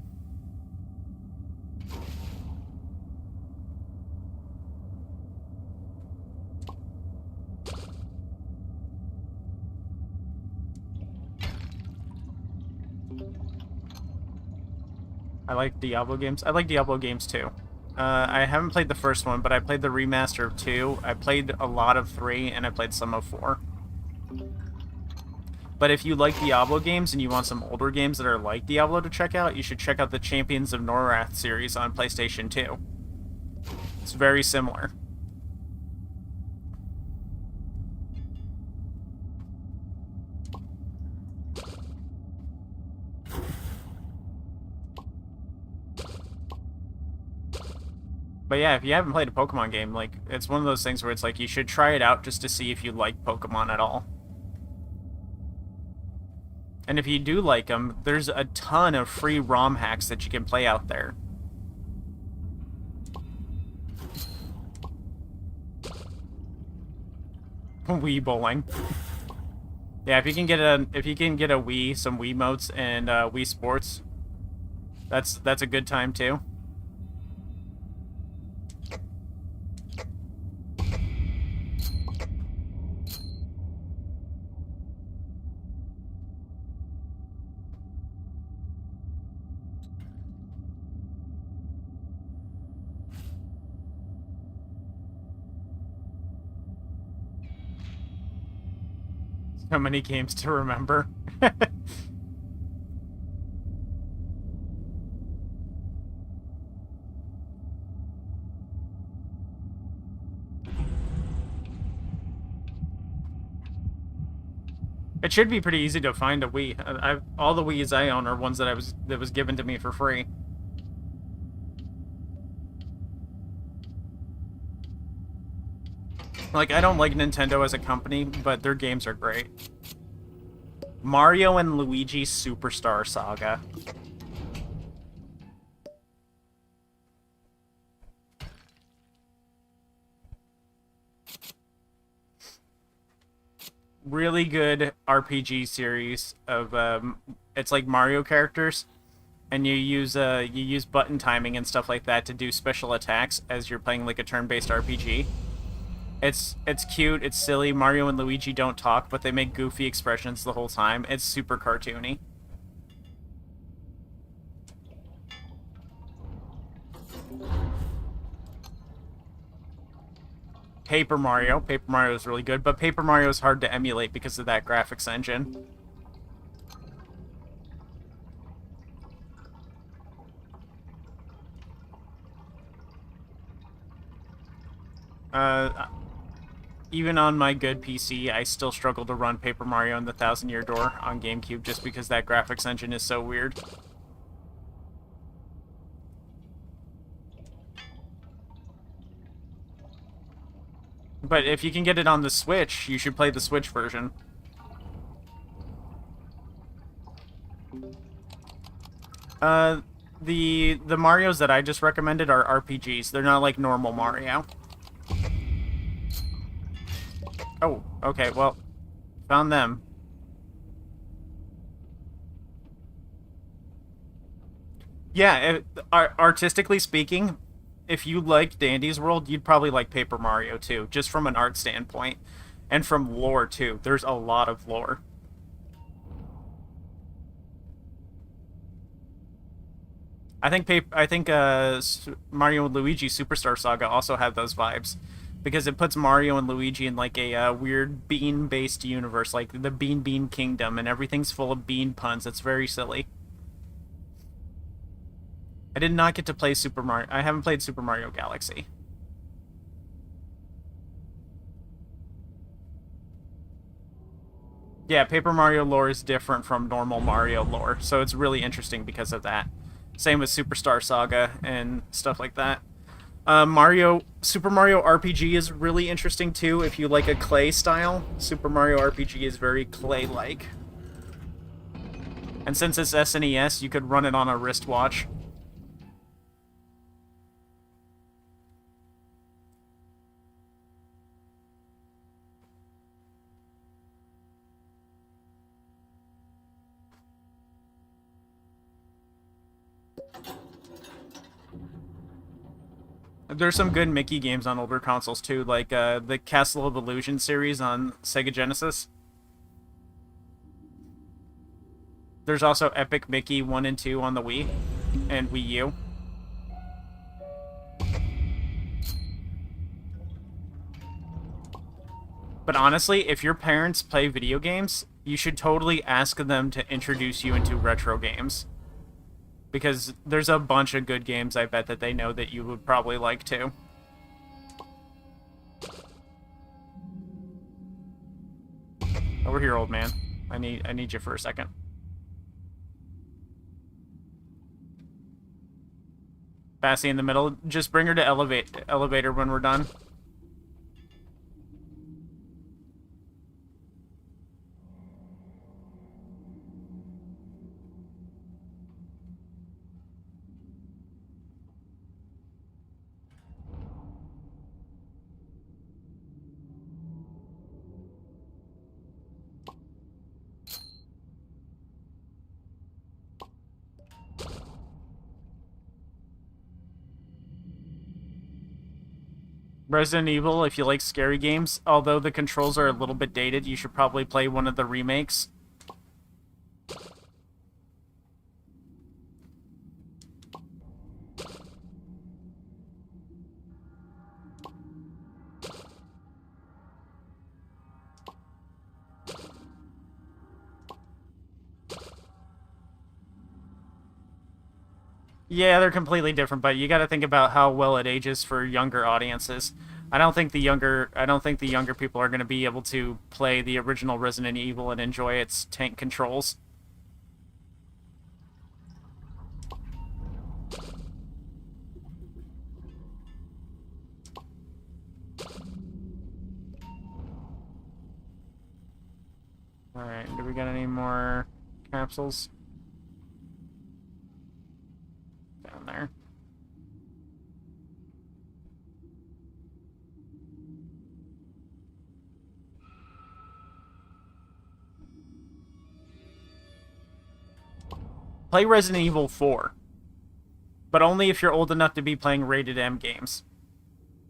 I like Diablo games. I like Diablo games too. I haven't played the first one, but I played the remaster of 2. I played a lot of 3, and I played some of 4. But if you like Diablo games and you want some older games that are like Diablo to check out, you should check out the Champions of Norrath series on PlayStation 2. It's very similar. But yeah, if you haven't played a Pokemon game, like, it's one of those things where it's like, you should try it out just to see if you like Pokemon at all. And if you do like them, there's a ton of free ROM hacks that you can play out there. Wii bowling. Yeah, if you can get a Wii, some Wiimotes, and Wii Sports, that's a good time too. So many games to remember. It should be pretty easy to find a Wii. All the Wiis I own are ones that was given to me for free. Like, I don't like Nintendo as a company, but their games are great. Mario and Luigi Superstar Saga. Really good RPG series of, it's like Mario characters, and you use button timing and stuff like that to do special attacks as you're playing like a turn-based RPG. It's cute, it's silly. Mario and Luigi don't talk, but they make goofy expressions the whole time. It's super cartoony. Paper Mario. Paper Mario is really good, but Paper Mario is hard to emulate because of that graphics engine. Even on my good PC, I still struggle to run Paper Mario and the Thousand Year Door on GameCube just because that graphics engine is so weird. But if you can get it on the Switch, you should play the Switch version. The Marios that I just recommended are RPGs. They're not like normal Mario. Oh, okay, well, found them. Yeah, artistically speaking, if you like Dandy's World, you'd probably like Paper Mario too, just from an art standpoint. And from lore too. There's a lot of lore. I think Mario and Luigi Superstar Saga also have those vibes, because it puts Mario and Luigi in like a weird bean-based universe, like the Bean Kingdom, and everything's full of bean puns. It's very silly. I did not get to play Super Mario. I haven't played Super Mario Galaxy. Yeah, Paper Mario lore is different from normal Mario lore, so it's really interesting because of that. Same with Superstar Saga and stuff like that. Super Mario RPG is really interesting too. If you like a clay style, Super Mario RPG is very clay-like. And since it's SNES, you could run it on a wristwatch. There's some good Mickey games on older consoles too, like the Castle of Illusion series on Sega Genesis. There's also Epic Mickey 1 and 2 on the Wii and Wii U. But honestly, if your parents play video games, you should totally ask them to introduce you into retro games. Because there's a bunch of good games I bet that they know that you would probably like too. Over here, old man. I need you for a second. Bassy in the middle. Just bring her to elevator when we're done. Resident Evil, if you like scary games, although the controls are a little bit dated, you should probably play one of the remakes. Yeah, they're completely different, but you got to think about how well it ages for younger audiences. I don't think the younger people are going to be able to play the original Resident Evil and enjoy its tank controls. All right, do we got any more capsules? Down there. Play Resident Evil 4, but only if you're old enough to be playing rated M games.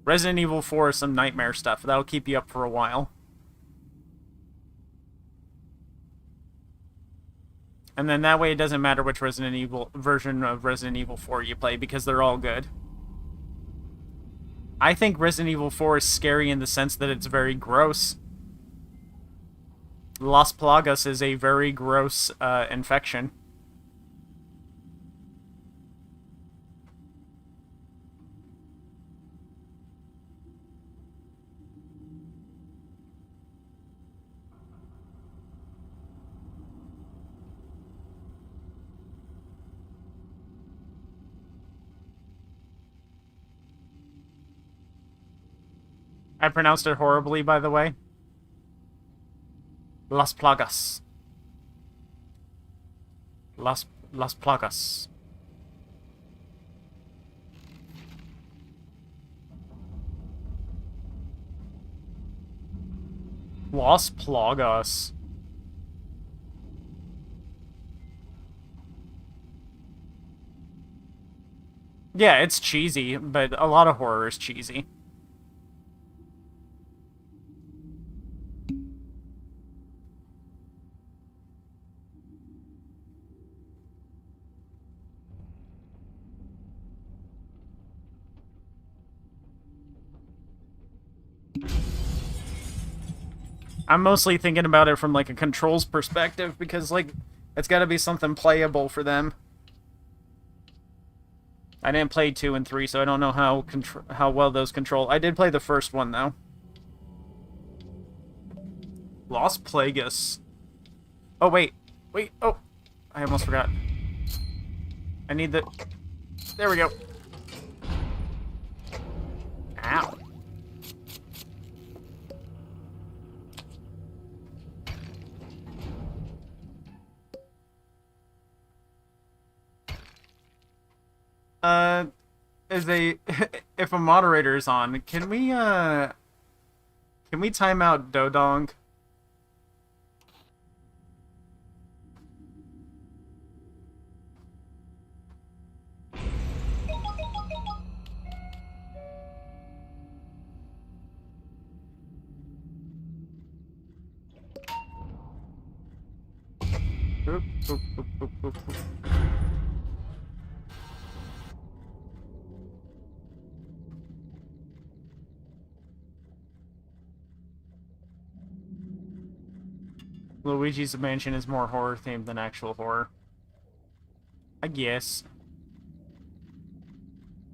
Resident Evil 4 is some nightmare stuff. That'll keep you up for a while. And then that way it doesn't matter which Resident Evil version of Resident Evil 4 you play, because they're all good. I think Resident Evil 4 is scary in the sense that it's very gross. Las Plagas is a very gross infection. I pronounced it horribly, by the way. Las Plagas. Las Plagas. Las Plagas. Yeah, it's cheesy, but a lot of horror is cheesy. I'm mostly thinking about it from, like, a controls perspective, because, like, it's gotta be something playable for them. I didn't play 2 and 3, so I don't know how well those control. I did play the first one, though. Las Plagas. Oh, wait. Wait, oh. I almost forgot. I need the... There we go. Ow. Is a... if a moderator is on, can we time out Dodong? Oop, oop, oop, oop, oop, oop. Luigi's Mansion is more horror themed than actual horror. I guess.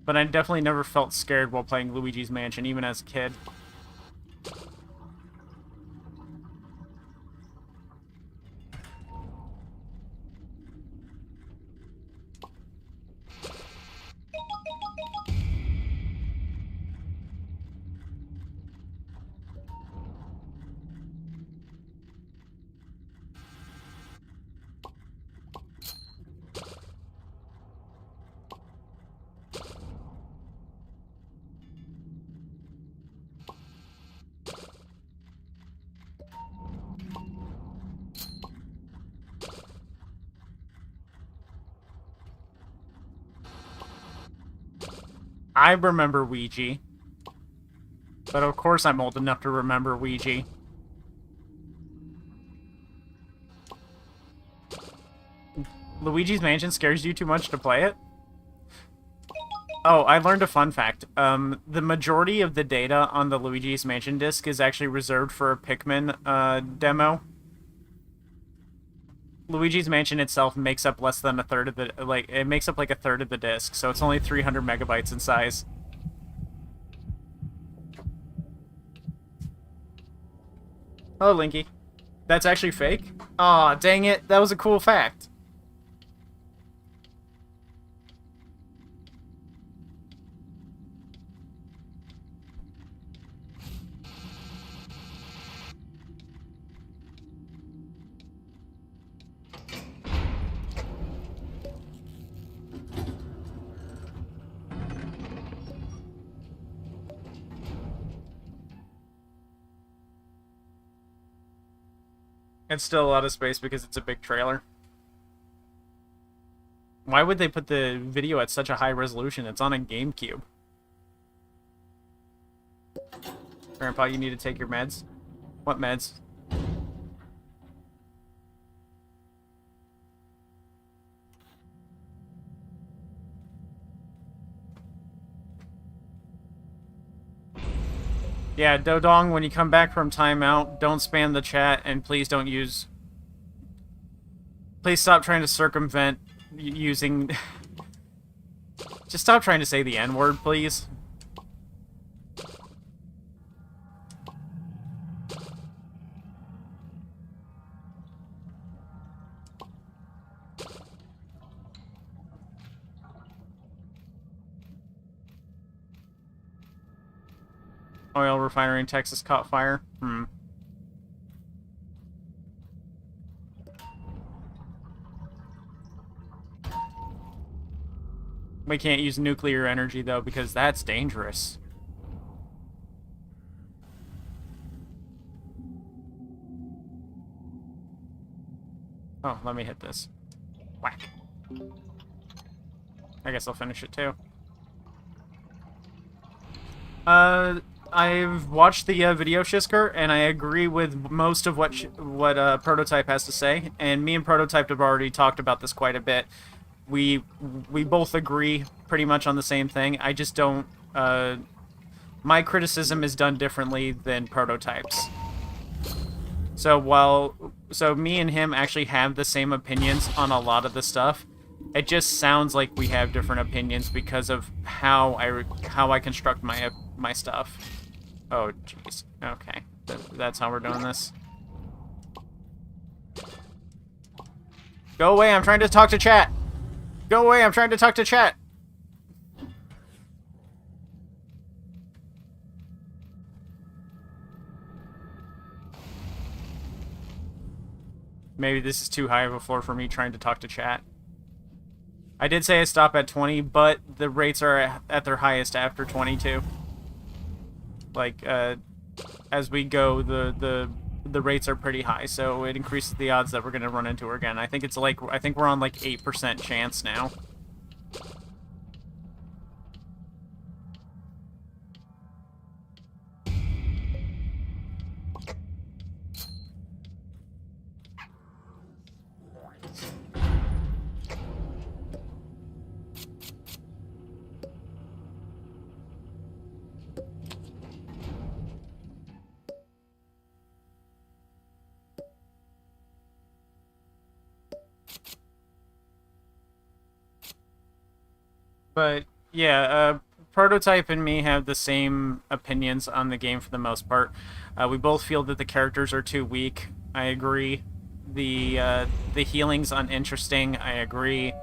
But I definitely never felt scared while playing Luigi's Mansion, even as a kid. I remember Ouija. But of course I'm old enough to remember Ouija. Luigi's Mansion scares you too much to play it? Oh, I learned a fun fact. The majority of the data on the Luigi's Mansion disc is actually reserved for a Pikmin demo. Luigi's Mansion itself makes up less than a third of the... Like, it makes up like a third of the disc, so it's only 300 megabytes in size. Hello, Linky. That's actually fake? Aw, dang it. That was a cool fact. It's still a lot of space because it's a big trailer. Why would they put the video at such a high resolution? It's on a GameCube. Grandpa, you need to take your meds. What meds? Yeah, Dodong, when you come back from timeout, don't spam the chat, and please don't use... Please stop trying to circumvent using... Just stop trying to say the N-word, please. Oil refinery in Texas caught fire. We can't use nuclear energy, though, because that's dangerous. Oh, let me hit this. Whack. I guess I'll finish it, too. I've watched the video, Shisker, and I agree with most of what Prototype has to say. And me and Prototype have already talked about this quite a bit. We both agree pretty much on the same thing. I just don't... my criticism is done differently than Prototype's. So me and him actually have the same opinions on a lot of the stuff. It just sounds like we have different opinions because of how I construct my stuff. Oh, jeez. Okay. That's how we're doing this. Go away, I'm trying to talk to chat! Go away, I'm trying to talk to chat! Maybe this is too high of a floor for me trying to talk to chat. I did say I stop at 20, but the rates are at their highest after 22. Like, as we go, the rates are pretty high, so it increases the odds that we're gonna run into her again. I think we're on like 8% chance now. But yeah, Prototype and me have the same opinions on the game for the most part. We both feel that the characters are too weak. I agree. The healing's uninteresting. I agree.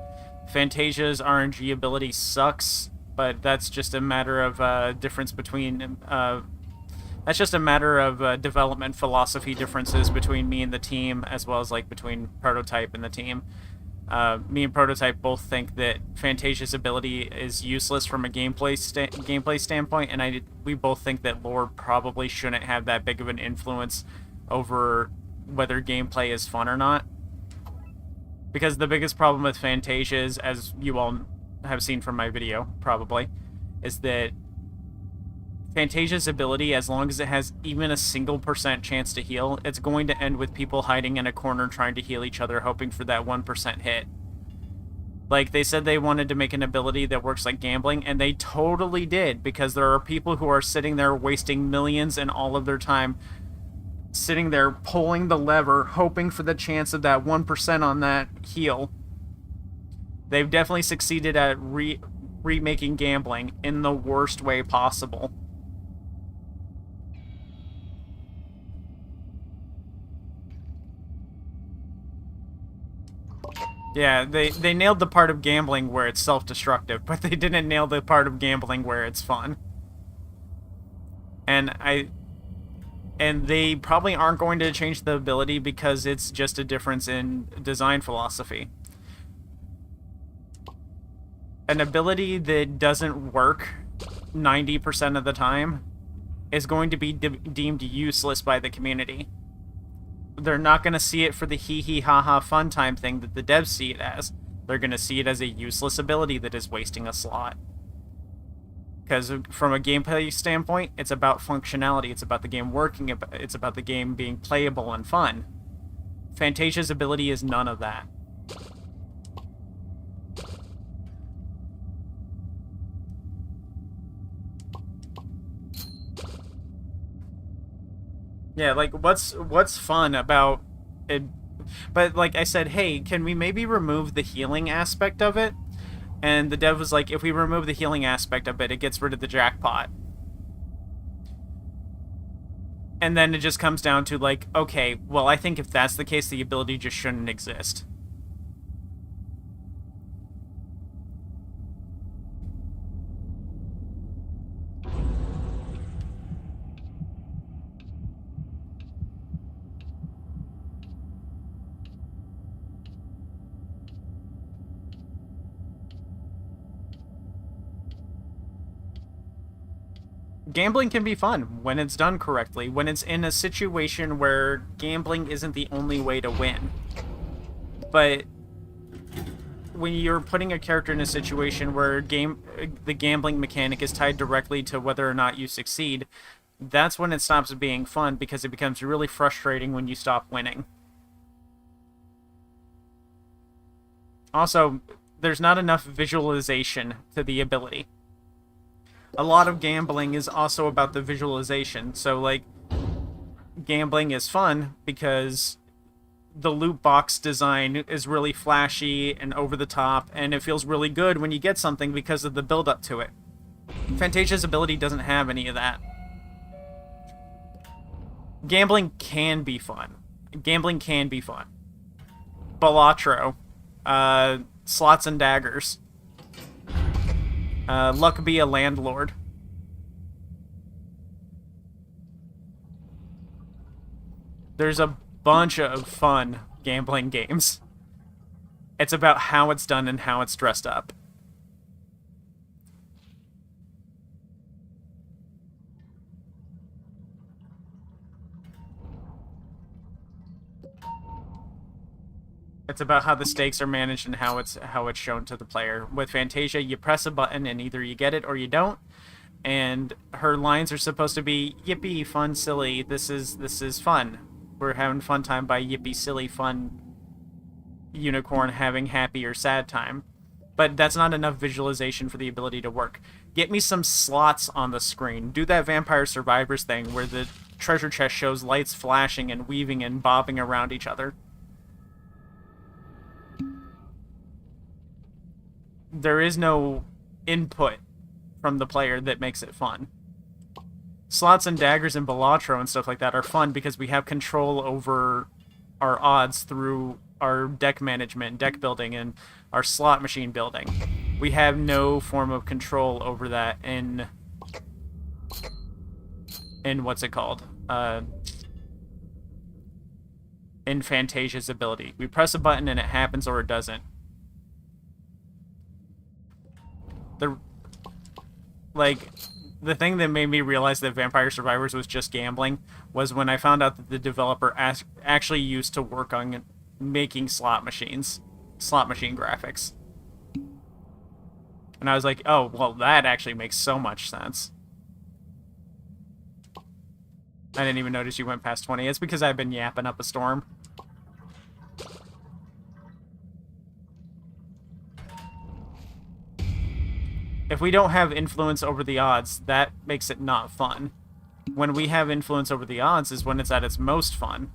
Fantasia's RNG ability sucks, but that's just a matter of difference between. That's just a matter of development philosophy differences between me and the team, as well as like between Prototype and the team. Me and Prototype both think that Fantasia's ability is useless from a gameplay standpoint, and we both think that lore probably shouldn't have that big of an influence over whether gameplay is fun or not. Because the biggest problem with Fantasia is, as you all have seen from my video, probably, is that Fantasia's ability, as long as it has even a single % chance to heal, it's going to end with people hiding in a corner trying to heal each other, hoping for that 1% hit. Like, they said they wanted to make an ability that works like gambling, and they totally did, because there are people who are sitting there wasting millions and all of their time sitting there pulling the lever, hoping for the chance of that 1% on that heal. They've definitely succeeded at remaking gambling in the worst way possible. Yeah, they nailed the part of gambling where it's self-destructive, but they didn't nail the part of gambling where it's fun. And they probably aren't going to change the ability because it's just a difference in design philosophy. An ability that doesn't work 90% of the time is going to be deemed useless by the community. They're not going to see it for the hee-hee-ha-ha fun time thing that the devs see it as. They're going to see it as a useless ability that is wasting a slot. Because from a gameplay standpoint, it's about functionality, it's about the game working, it's about the game being playable and fun. Fantasia's ability is none of that. Yeah, like what's fun about it? But like I said, hey, can we maybe remove the healing aspect of it? And the dev was like, if we remove the healing aspect of it, it gets rid of the jackpot. And then it just comes down to like, okay, well, I think if that's the case, the ability just shouldn't exist. Gambling can be fun when it's done correctly, when it's in a situation where gambling isn't the only way to win. But when you're putting a character in a situation where the gambling mechanic is tied directly to whether or not you succeed, that's when it stops being fun, because it becomes really frustrating when you stop winning. Also, there's not enough visualization to the ability. A lot of gambling is also about the visualization. So, like, gambling is fun because the loot box design is really flashy and over the top, and it feels really good when you get something because of the build up to it. Fantasia's ability doesn't have any of that. Gambling can be fun. Gambling can be fun. Balatro. Slots and daggers. Luck be a landlord. There's a bunch of fun gambling games. It's about how it's done and how it's dressed up. It's about how the stakes are managed and how it's shown to the player. With Fantasia, you press a button and either you get it or you don't. And her lines are supposed to be yippee, fun, silly. This is fun. We're having fun time by yippee, silly, fun unicorn having happy or sad time. But that's not enough visualization for the ability to work. Get me some slots on the screen. Do that Vampire Survivors thing where the treasure chest shows lights flashing and weaving and bobbing around each other. There is no input from the player that makes it fun. Slots and daggers and Balatro and stuff like that are fun because we have control over our odds through our deck management, deck building, and our slot machine building. We have no form of control over that in what's it called? In Fantasia's ability. We press a button and it happens or it doesn't. The thing that made me realize that Vampire Survivors was just gambling was when I found out that the developer actually used to work on making slot machine graphics. And I was like, oh, well, that actually makes so much sense. I didn't even notice you went past 20. It's because I've been yapping up a storm. If we don't have influence over the odds, that makes it not fun. When we have influence over the odds is when it's at its most fun.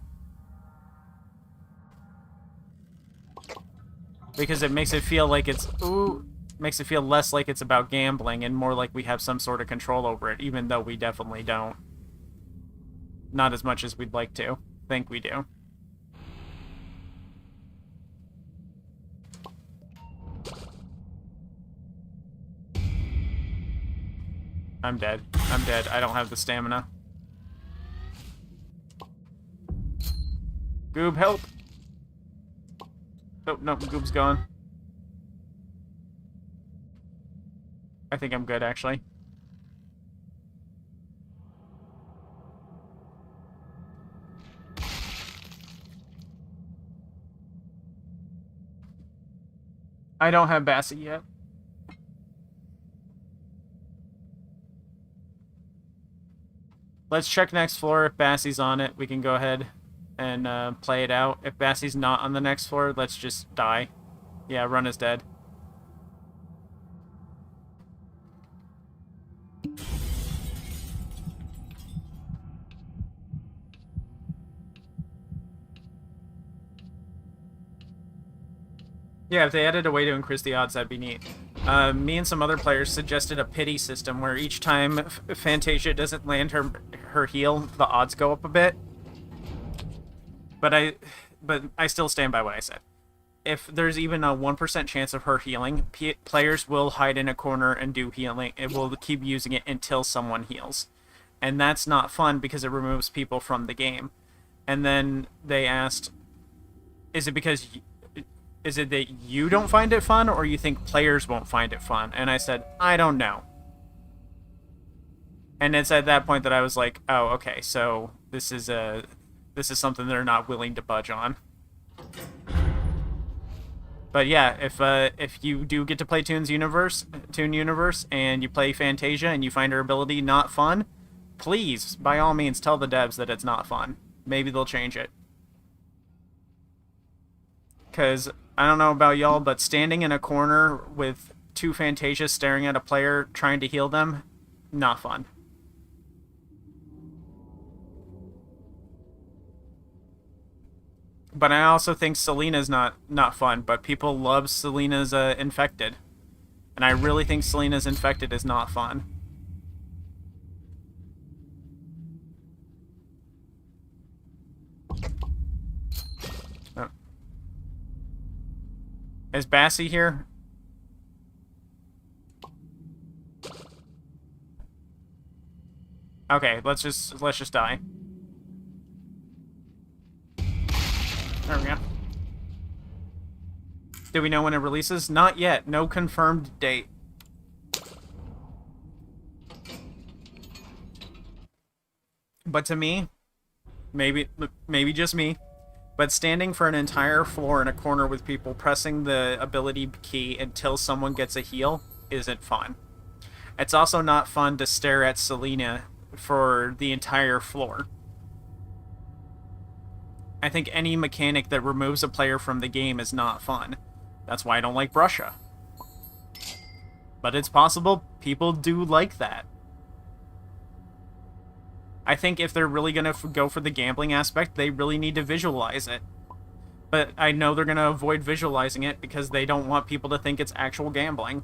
Because it makes it feel like it's... Ooh, makes it feel less like it's about gambling and more like we have some sort of control over it, even though we definitely don't. Not as much as we'd like to. Think we do. I'm dead. I'm dead. I don't have the stamina. Goob, help! Oh, no, Goob's gone. I think I'm good, actually. I don't have Bassie yet. Let's check next floor. If Bassie's on it, we can go ahead and play it out. If Bassie's not on the next floor, let's just die. Yeah, Run is dead. Yeah, if they added a way to increase the odds, that'd be neat. Me and some other players suggested a pity system where each time Fantasia doesn't land her heal, the odds go up a bit. But I still stand by what I said. If there's even a 1% chance of her healing, players will hide in a corner and do healing. It will keep using it until someone heals. And that's not fun because it removes people from the game. And then they asked, is it that you don't find it fun, or you think players won't find it fun? And I said, I don't know. And it's at that point that I was like, oh, okay, so this is something they're not willing to budge on. But yeah, if you do get to play Toon Universe, and you play Fantasia and you find her ability not fun, please, by all means, tell the devs that it's not fun. Maybe they'll change it. Because I don't know about y'all, but standing in a corner with two Fantasias staring at a player trying to heal them, not fun. But I also think Selena's not fun, but people love Selena's Infected. And I really think Selena's Infected is not fun. Oh. Is Bassie here? Okay, let's just die. There we go. Do we know when it releases? Not yet. No confirmed date. But to me, maybe just me, but standing for an entire floor in a corner with people pressing the ability key until someone gets a heal isn't fun. It's also not fun to stare at Selena for the entire floor. I think any mechanic that removes a player from the game is not fun. That's why I don't like Brusha. But it's possible people do like that. I think if they're really going to go for the gambling aspect, they really need to visualize it. But I know they're going to avoid visualizing it because they don't want people to think it's actual gambling.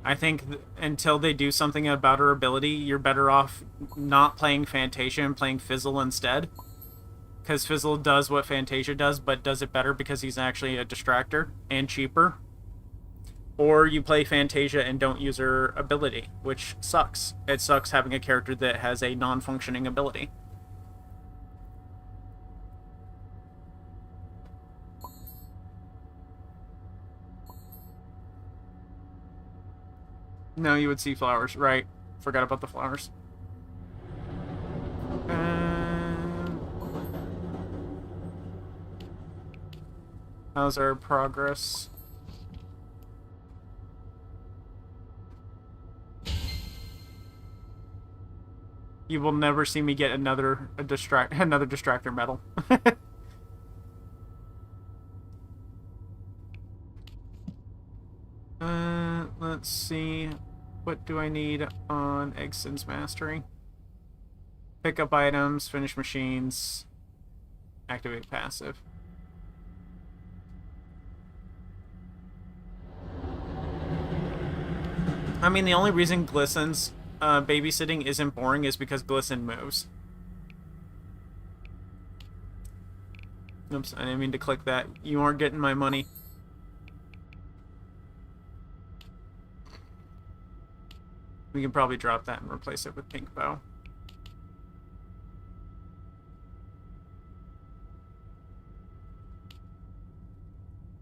I think until they do something about her ability, you're better off not playing Fantasia and playing Fizzle instead. Because Fizzle does what Fantasia does, but does it better because he's actually a distractor and cheaper. Or you play Fantasia and don't use her ability, which sucks. It sucks having a character that has a non-functioning ability. No, you would see flowers. Right. Forgot about the flowers. How's our progress? You will never see me get another distractor medal. Let's see. What do I need on Eggson's Mastery? Pick up items, finish machines, activate passive. I mean, the only reason Glisten's babysitting isn't boring is because Glisten moves. Oops, I didn't mean to click that. You aren't getting my money. We can probably drop that and replace it with Pink Bow.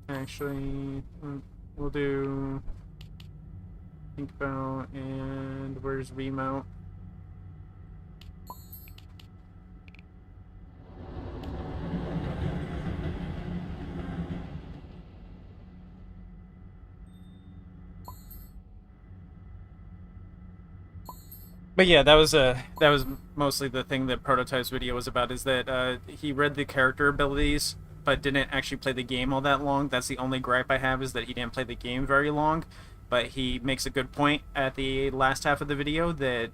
Actually, we'll do Pink Bow, and where's remount? But yeah, that was mostly the thing that Prototype's video was about, is that he read the character abilities but didn't actually play the game all that long. That's the only gripe I have, is that he didn't play the game very long. But he makes a good point at the last half of the video that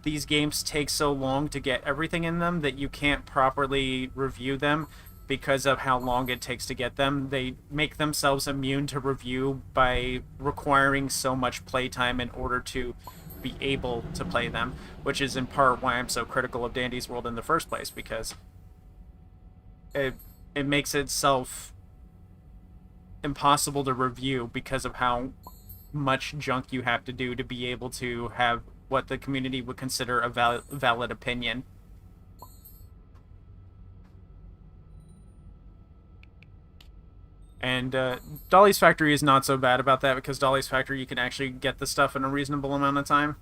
these games take so long to get everything in them that you can't properly review them because of how long it takes to get them. They make themselves immune to review by requiring so much playtime in order to be able to play them, which is in part why I'm so critical of Dandy's World in the first place, because it it makes itself impossible to review because of how much junk you have to do to be able to have what the community would consider a valid opinion. And Dolly's Factory is not so bad about that because Dolly's Factory you can actually get the stuff in a reasonable amount of time.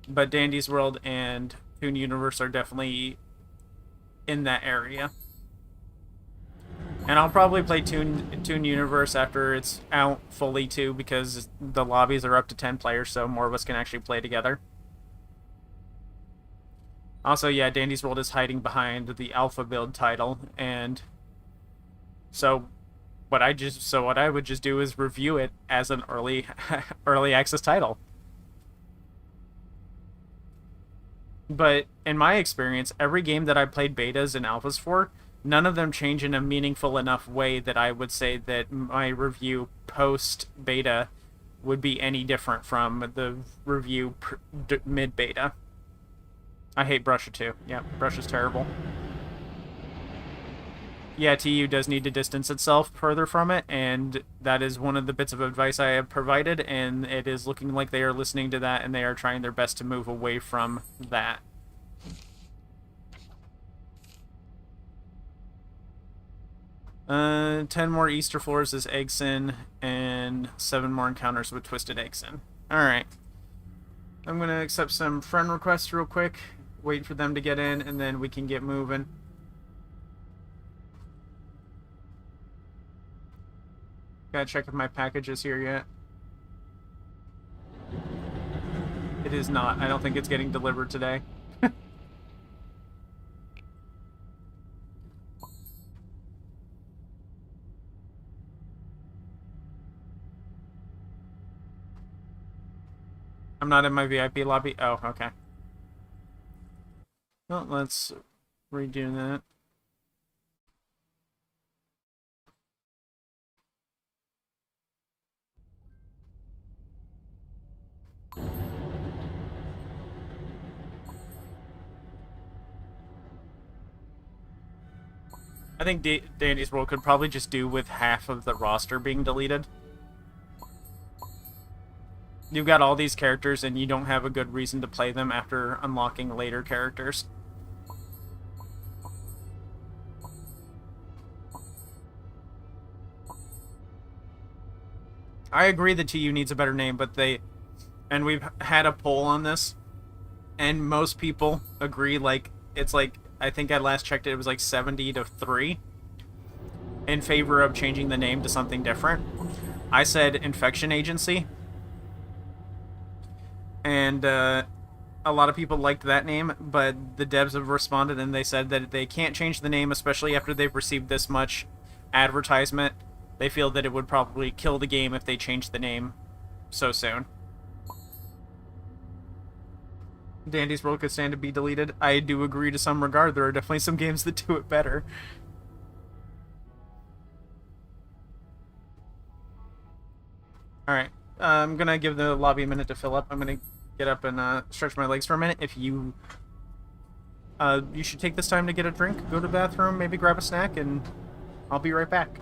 But Dandy's World and Toon Universe are definitely in that area. And I'll probably play Toon Universe after it's out fully too, because the lobbies are up to 10 players, so more of us can actually play together. Also, yeah, Dandy's World is hiding behind the alpha build title, and so what I would just do is review it as an early access title. But in my experience, every game that I played betas and alphas for, none of them change in a meaningful enough way that I would say that my review post beta would be any different from the review mid beta. I hate Brusha too. Yeah, Brusha's terrible. Yeah, TU does need to distance itself further from it, and that is one of the bits of advice I have provided, and it is looking like they are listening to that, and they are trying their best to move away from that. 10 more Easter floors as Eggson, and 7 more encounters with Twisted Eggson. Alright. I'm gonna accept some friend requests real quick, wait for them to get in, and then we can get moving. Gotta check if my package is here yet. It is not. I don't think it's getting delivered today. I'm not in my VIP lobby. Oh, okay. Well, let's redo that. I think Dandy's World could probably just do with half of the roster being deleted. You've got all these characters and you don't have a good reason to play them after unlocking later characters. I agree that TU needs a better name, but and we've had a poll on this, and most people agree, like, it's like, I think I last checked it was like 70 to 3 in favor of changing the name to something different. I said Infection Agency, and a lot of people liked that name, but the devs have responded and they said that they can't change the name, especially after they've received this much advertisement. They feel that it would probably kill the game if they changed the name so soon. Dandy's World could stand to be deleted. I do agree to some regard. There are definitely some games that do it better. Alright. I'm gonna give the lobby a minute to fill up. I'm gonna get up and stretch my legs for a minute. If you... you should take this time to get a drink, go to the bathroom, maybe grab a snack, and I'll be right back.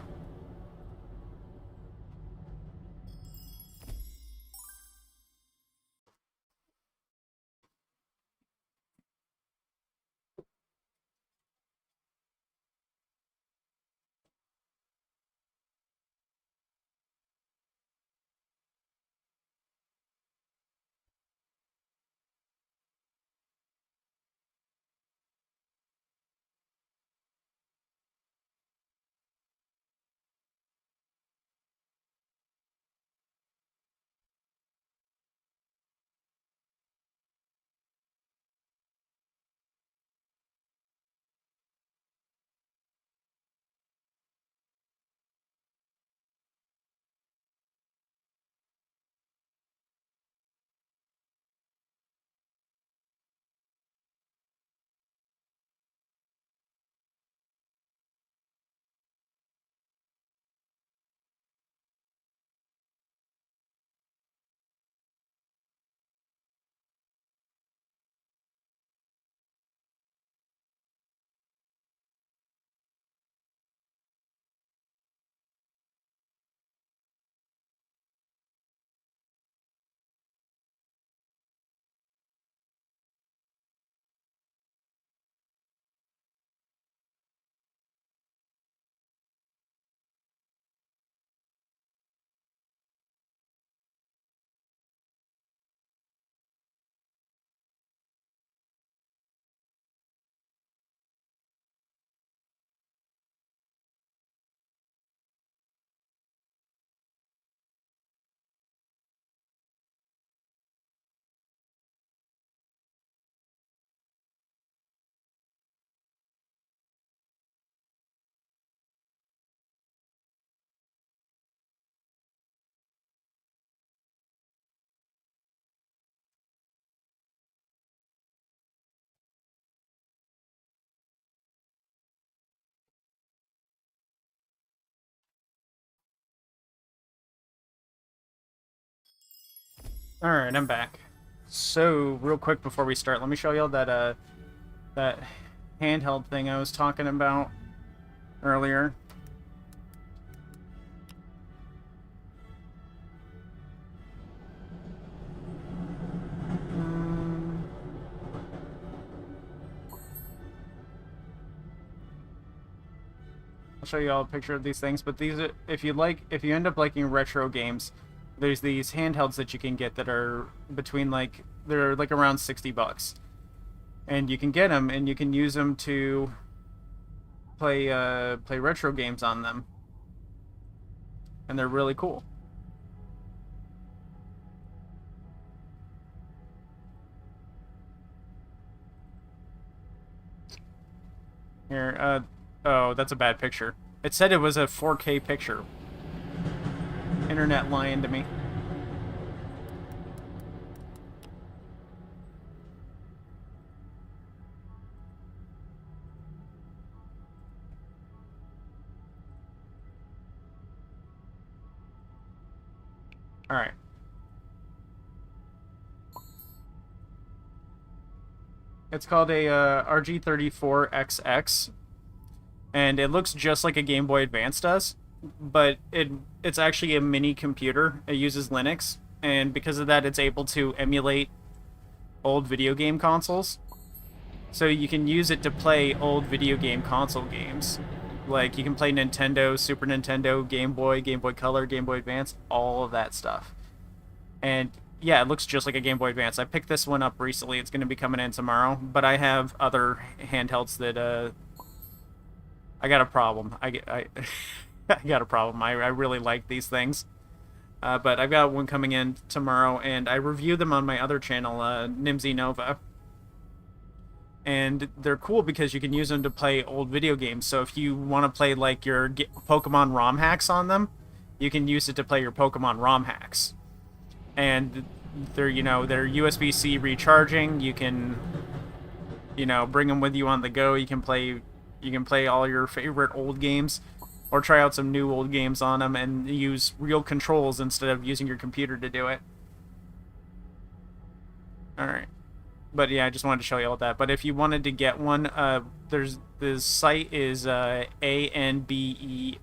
Alright, I'm back. So, real quick before we start, let me show y'all that, that handheld thing I was talking about earlier. I'll show you all a picture of these things, but these are, if you end up liking retro games, there's these handhelds that you can get that are between they're like around $60, and you can get them and you can use them to play retro games on them, and they're really cool. Here, oh, that's a bad picture. It said it was a 4K picture. Internet lying to me. Alright. It's called a RG34XX, and it looks just like a Game Boy Advance does, but it's actually a mini computer. It uses Linux, and because of that, it's able to emulate old video game consoles. So you can use it to play old video game console games. Like, you can play Nintendo, Super Nintendo, Game Boy Color, Game Boy Advance, all of that stuff. And yeah, it looks just like a Game Boy Advance. I picked this one up recently. It's going to be coming in tomorrow, but I have other handhelds that I got a problem. I got a problem. I really like these things. But I've got one coming in tomorrow, and I review them on my other channel, Nimsy Nova. And they're cool because you can use them to play old video games. So if you want to play like your Pokemon ROM hacks on them, you can use it to play your Pokemon ROM hacks. And they're USB-C recharging. You can, bring them with you on the go. You can play all your favorite old games, or try out some new old games on them and use real controls instead of using your computer to do it. Alright. But yeah, I just wanted to show you all that. But if you wanted to get one, the site is ANBERNIC,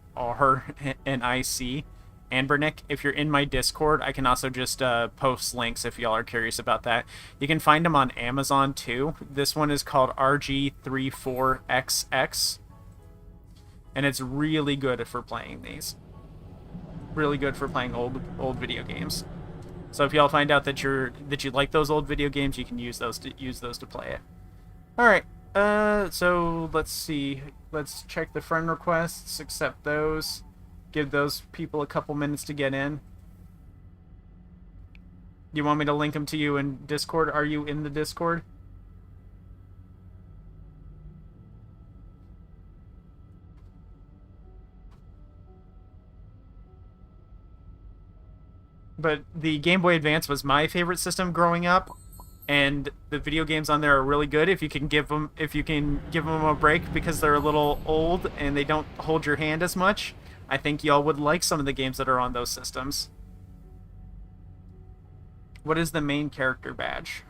Anbernic. If you're in my Discord, I can also just post links if y'all are curious about that. You can find them on Amazon too. This one is called RG34XX, and it's really good for playing these. Really good for playing old video games. So if y'all find out that you like those old video games, you can use those to play it. All right. So let's see. Let's check the friend requests. Accept those. Give those people a couple minutes to get in. You want me to link them to you in Discord? Are you in the Discord? But the Game Boy Advance was my favorite system growing up, and the video games on there are really good if you can give them a break, because they're a little old and they don't hold your hand as much. I think y'all would like some of the games that are on those systems. What is the main character badge?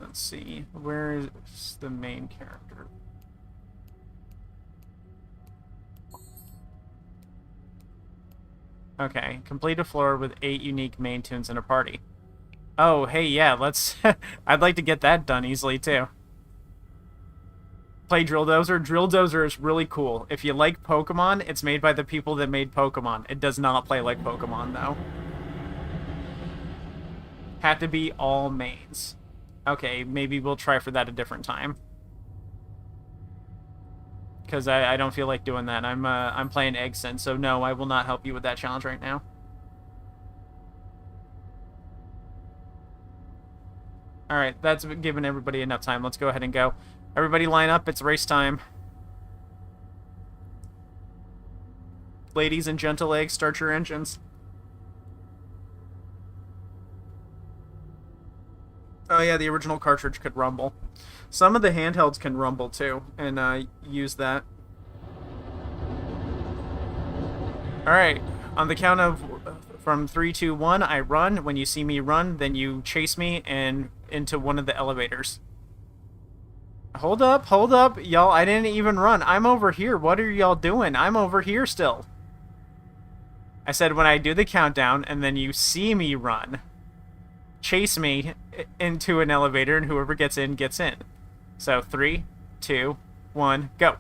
Let's see. Where is the main character? Okay, complete a floor with 8 unique main tunes in a party. Oh, hey, yeah, let's... I'd like to get that done easily, too. Play Drill Dozer. Drill Dozer is really cool. If you like Pokemon, it's made by the people that made Pokemon. It does not play like Pokemon, though. Had to be all mains. Okay, maybe we'll try for that a different time. Because I don't feel like doing that. I'm playing Eggson, so no, I will not help you with that challenge right now. Alright, that's given everybody enough time. Let's go ahead and go. Everybody line up, it's race time. Ladies and gentle eggs, start your engines. Oh yeah, the original cartridge could rumble. Some of the handhelds can rumble too, and use that. Alright, on the count of from 3, 2, 1, I run. When you see me run, then you chase me and into one of the elevators. Hold up, y'all. I didn't even run. I'm over here. What are y'all doing? I'm over here still. I said when I do the countdown and then you see me run, chase me into an elevator and whoever gets in, gets in. So 3, 2, 1, go.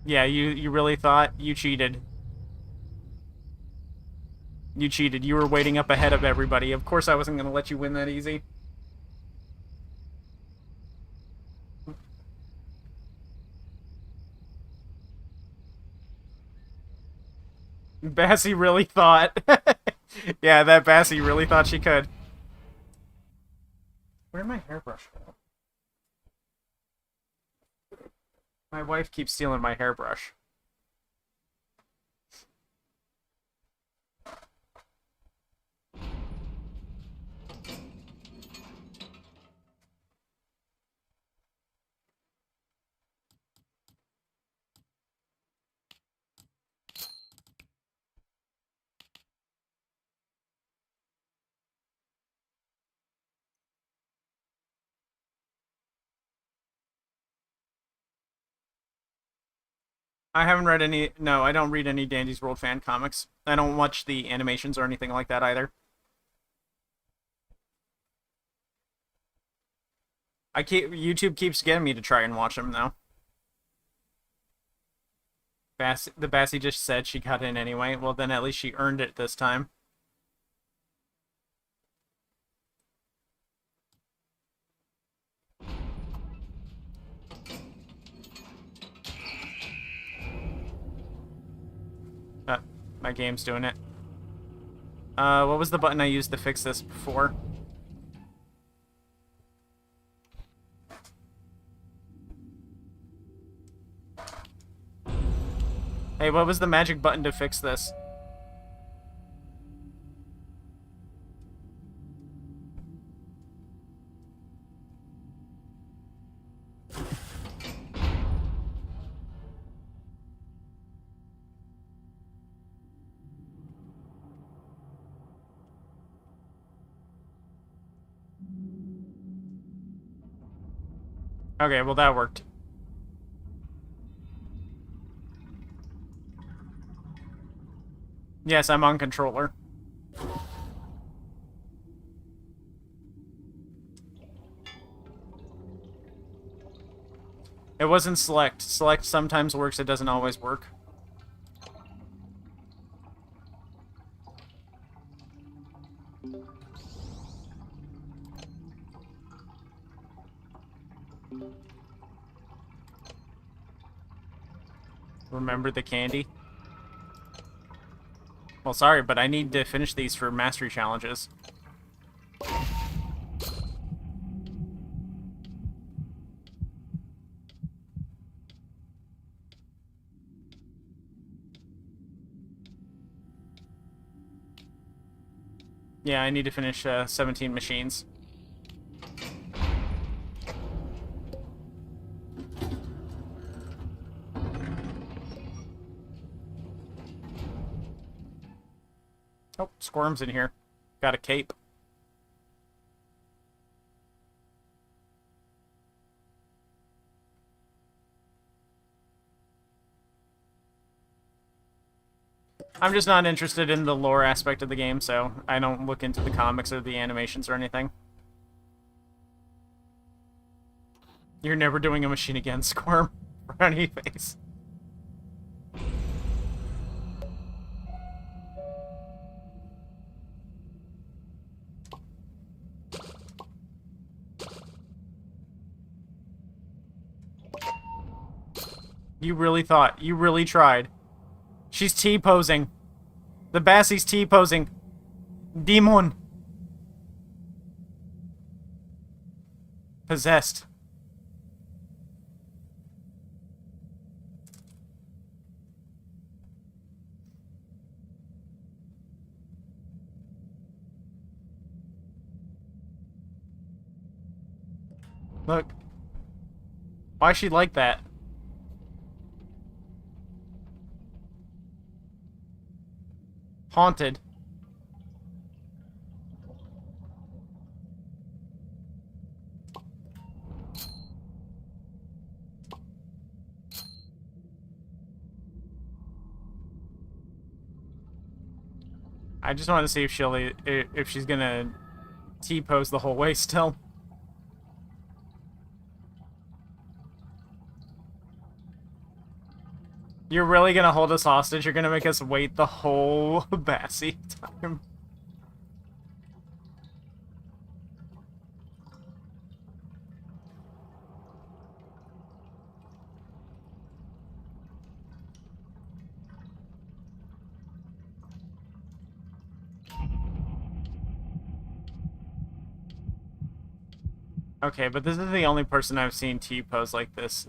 Yeah, you really thought you cheated. You cheated. You were waiting up ahead of everybody. Of course I wasn't going to let you win that easy. Bassie really thought. Yeah, that Bassie really thought she could. Where'd my hairbrush go? My wife keeps stealing my hairbrush. I haven't read any... No, I don't read any Dandy's World fan comics. I don't watch the animations or anything like that either. YouTube keeps getting me to try and watch them, though. The Bassie just said she got in anyway. Well, then at least she earned it this time. My game's doing it. What was the button I used to fix this before? Hey, what was the magic button to fix this? Okay, well that worked. Yes, I'm on controller. It wasn't select. Select sometimes works, it doesn't always work. Remember the candy? Well, sorry, but I need to finish these for mastery challenges. Yeah, I need to finish 17 machines. Oh, Squirm's in here. Got a cape. I'm just not interested in the lore aspect of the game, so I don't look into the comics or the animations or anything. You're never doing a machine again, Squirm. Frowny face. You really thought. You really tried. She's T-posing. The Bassie's T-posing. Demon. Possessed. Look. Why is she like that? Haunted. I just want to see if she's gonna T-pose the whole way still. You're really gonna hold us hostage? You're gonna make us wait the whole Bassie time? Okay, but this is the only person I've seen T-pose like this.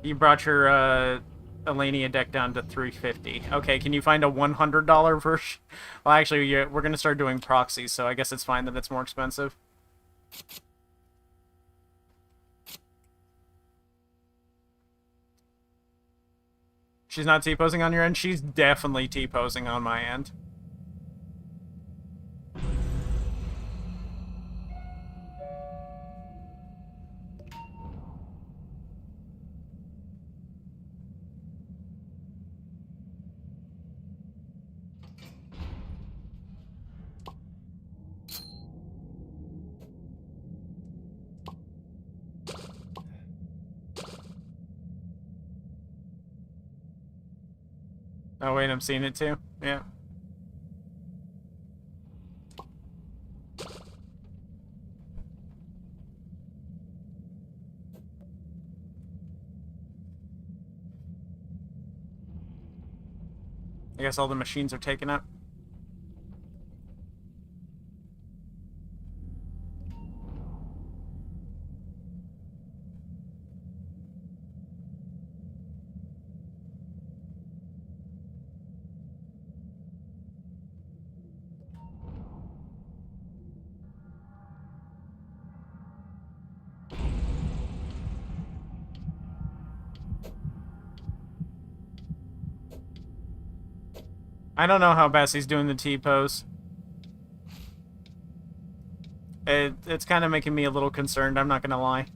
You brought your Elenia deck down to 350. Okay, can you find a $100 version? Well, actually, we're gonna start doing proxies, so I guess it's fine that it's more expensive. She's not T-posing on your end? She's definitely T-posing on my end. Oh wait, I'm seeing it too? Yeah. I guess all the machines are taken up. I don't know how Bassie's doing the T-pose. It's kind of making me a little concerned, I'm not gonna lie.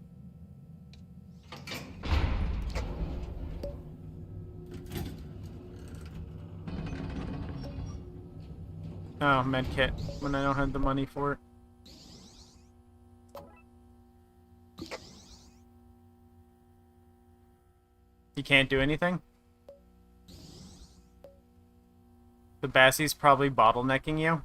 Oh, medkit, when I don't have the money for it. You can't do anything? The Bassie's probably bottlenecking you?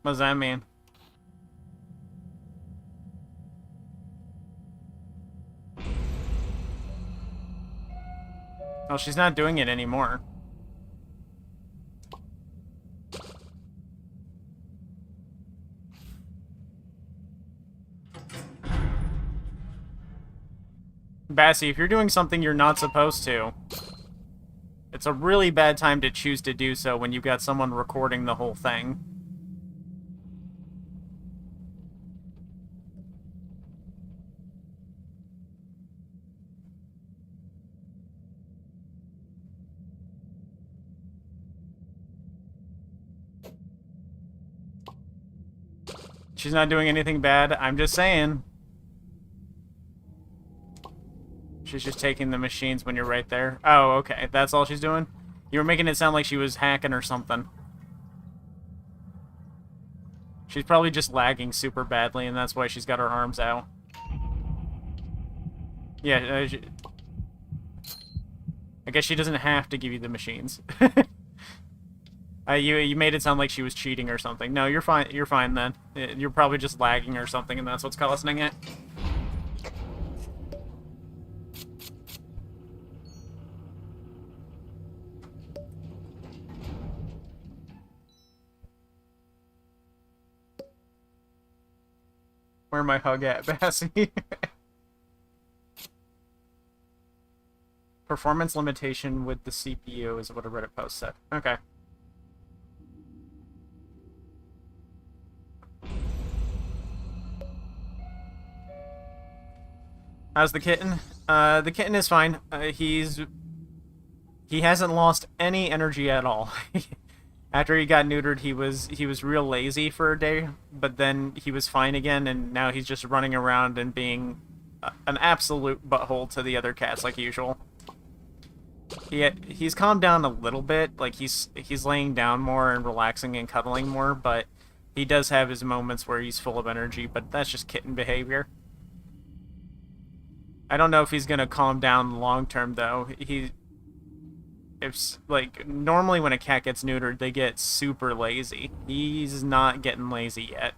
What does that mean? Oh, she's not doing it anymore. Bassie, if you're doing something you're not supposed to, it's a really bad time to choose to do so when you've got someone recording the whole thing. She's not doing anything bad, I'm just saying. She's just taking the machines when you're right there. Oh, okay. That's all she's doing? You were making it sound like she was hacking or something. She's probably just lagging super badly, and that's why she's got her arms out. Yeah, I guess she doesn't have to give you the machines. You made it sound like she was cheating or something. No, you're fine. You're fine then. You're probably just lagging or something, and that's what's causing it. Where my hug at, Bassie? Performance limitation with the CPU is what a Reddit post said. Okay. How's the kitten? The kitten is fine. He hasn't lost any energy at all. After he got neutered, he was real lazy for a day, but then he was fine again, and now he's just running around and being an absolute butthole to the other cats like usual. He's calmed down a little bit, like he's laying down more and relaxing and cuddling more, but he does have his moments where he's full of energy, but that's just kitten behavior. I don't know if he's gonna calm down long term though. If like normally when a cat gets neutered, they get super lazy. He's not getting lazy yet.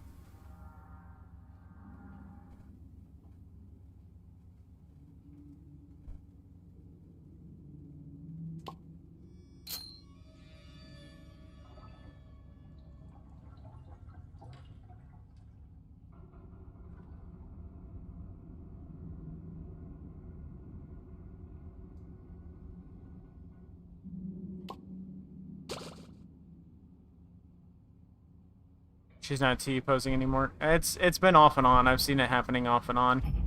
She's not T-posing anymore. It's been off and on. I've seen it happening off and on.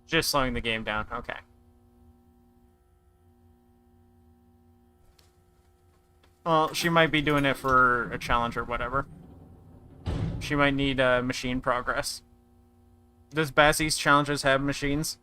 Just slowing the game down. Okay. Well, she might be doing it for a challenge or whatever. She might need machine progress. Does Bassie's challenges have machines?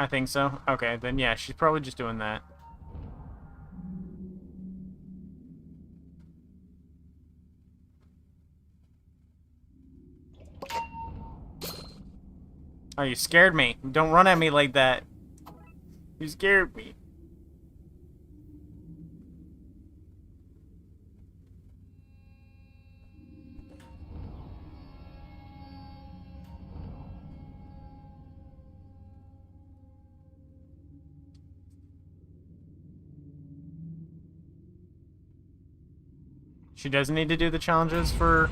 I think so. Okay, then yeah, she's probably just doing that. Oh, you scared me. Don't run at me like that. You scared me. She doesn't need to do the challenges for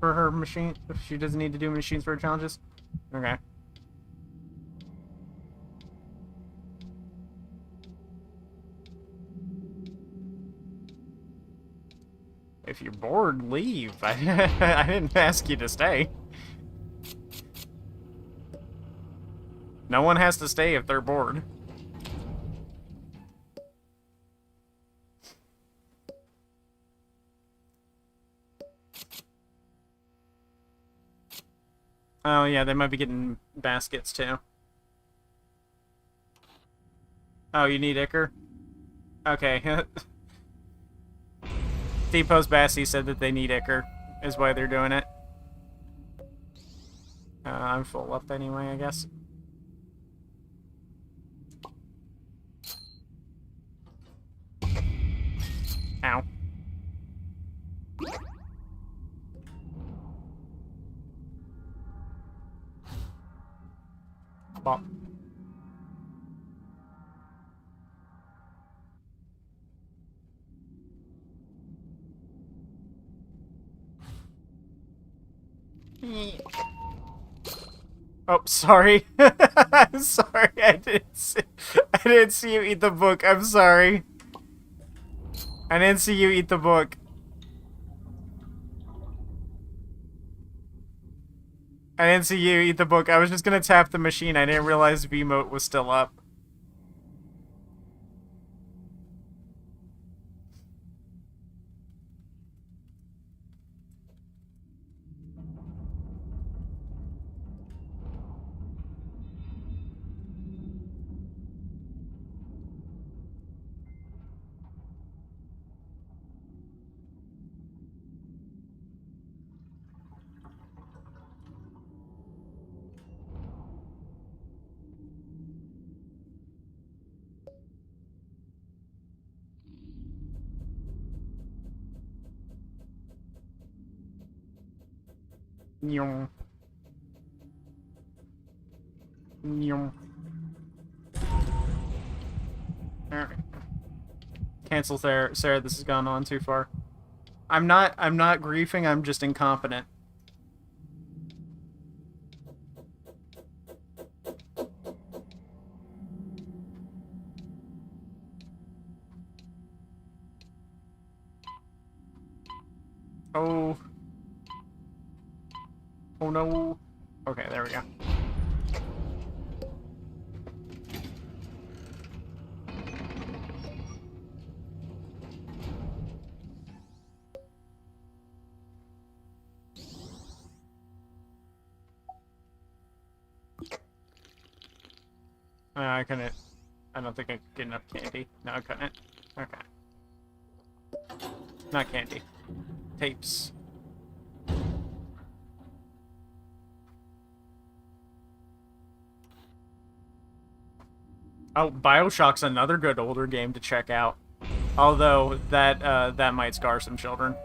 her machine. She doesn't need to do machines for her challenges. Okay. If you're bored, leave. I didn't ask you to stay. No one has to stay if they're bored. Oh, yeah, they might be getting baskets, too. Oh, you need Icker? Okay. T-Post Bassie said that they need Icker, is why they're doing it. I'm full up anyway, I guess. Ow. Bop. Oh, sorry. I'm sorry. I didn't see you eat the book. I'm sorry. I didn't see you eat the book. I didn't see you eat the book. I was just gonna tap the machine. I didn't realize V-Mote was still up. Nyum. Nyum. Alright. Cancel Sarah. Sarah, this has gone on too far. I'm not griefing, I'm just incompetent. Oh. Oh no. Okay, there we go. I couldn't. I don't think I could get enough candy. No, I couldn't. Okay. Not candy. Tapes. Oh, BioShock's another good older game to check out. Although that might scar some children.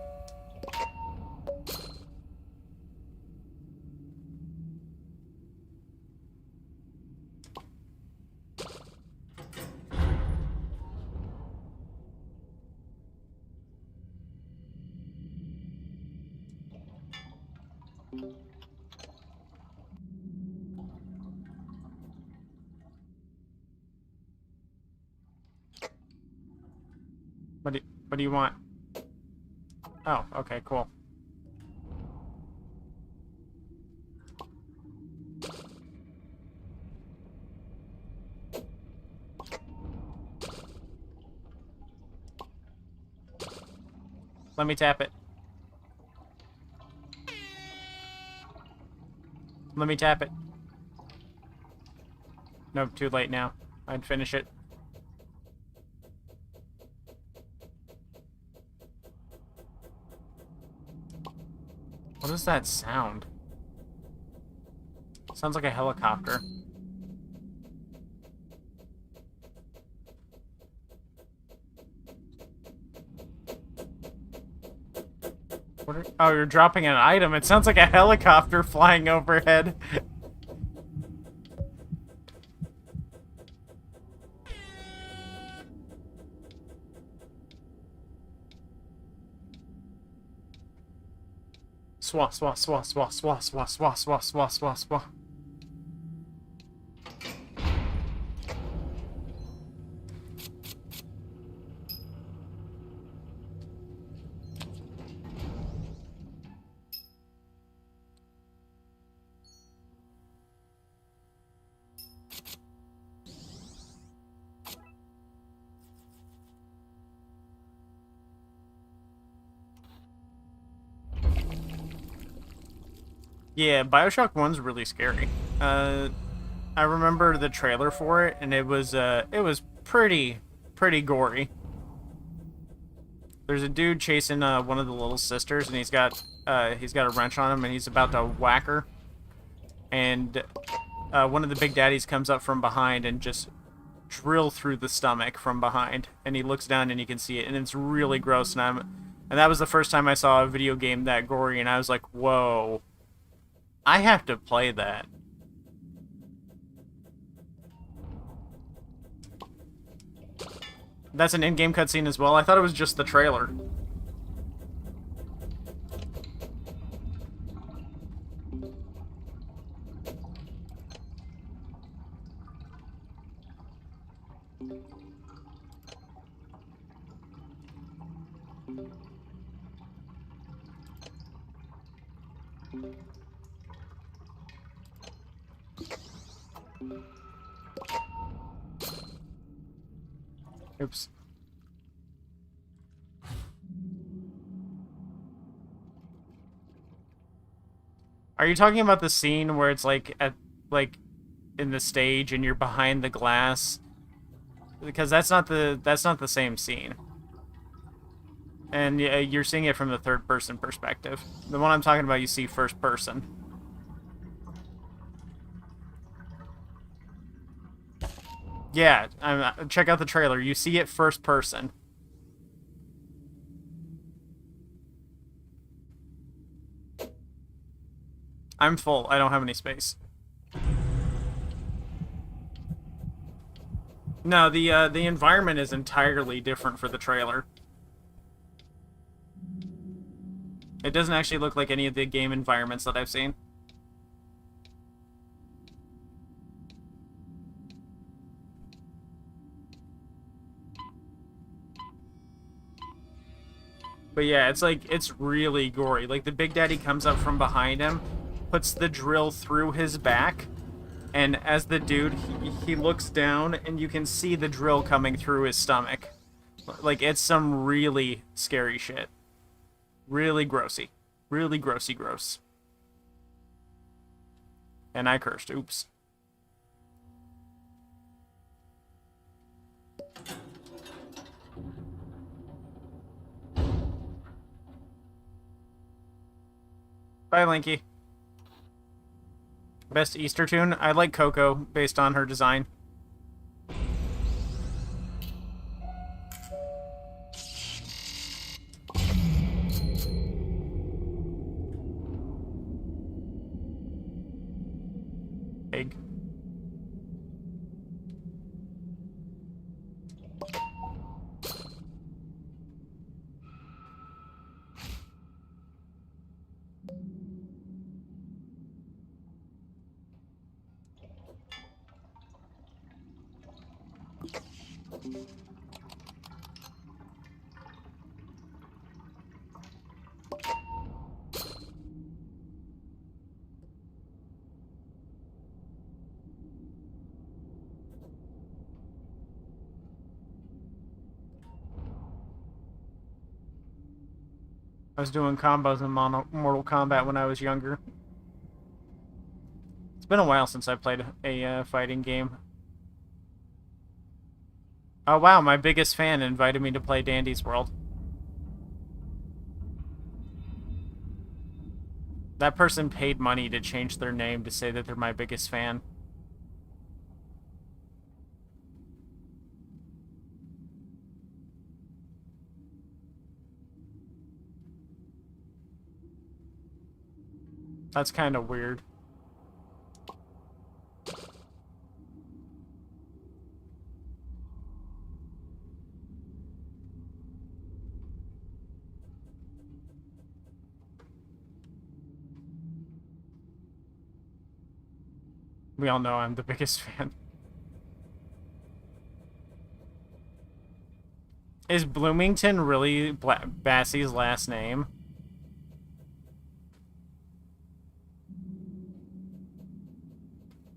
What do you want? Oh, okay, cool. Let me tap it. Let me tap it. Nope, too late now. I'd finish it. What is that sound? Sounds like a helicopter. Oh, you're dropping an item. It sounds like a helicopter flying overhead. Swah, swah, swah, swah, swah, swah, swah, swah, swah, swah, swah. Yeah, BioShock 1's really scary. I remember the trailer for it, and it was pretty gory. There's a dude chasing one of the little sisters, and he's got a wrench on him, and he's about to whack her. And one of the big daddies comes up from behind and just drill through the stomach from behind, and he looks down and you can see it, and it's really gross. And that was the first time I saw a video game that gory, and I was like, whoa. I have to play that. That's an in-game cutscene as well? I thought it was just the trailer. Oops. Are you talking about the scene where it's like in the stage and you're behind the glass? Because that's not the same scene. And you're seeing it from the third person perspective. The one I'm talking about, you see first person. Yeah, check out the trailer. You see it first person. I'm full. I don't have any space. No, the environment is entirely different for the trailer. It doesn't actually look like any of the game environments that I've seen. But yeah, it's really gory. Like, the Big Daddy comes up from behind him, puts the drill through his back, and as the dude, he looks down, and you can see the drill coming through his stomach. Like, it's some really scary shit. Really grossy. Really grossy gross. And I cursed. Oops. Bye, Linky. Best Easter tune? I like Coco, based on her design. Pig. I was doing combos in Mortal Kombat when I was younger. It's been a while since I played a fighting game. Oh wow, my biggest fan invited me to play Dandy's World. That person paid money to change their name to say that they're my biggest fan. That's kind of weird. We all know I'm the biggest fan. Is Bloomington really Bassie's last name?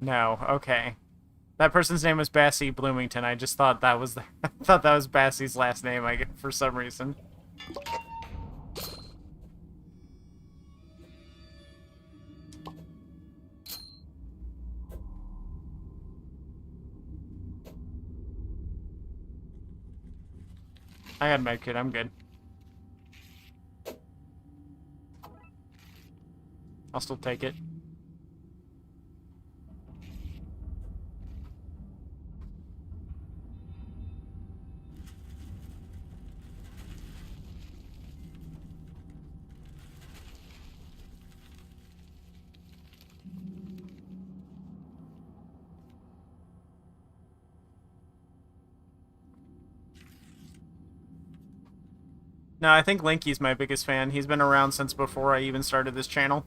No, okay. That person's name was Bassie Bloomington. I just thought that was I thought that was Bassie's last name, for some reason. I got a medkit, I'm good. I'll still take it. No, I think Linky's my biggest fan. He's been around since before I even started this channel.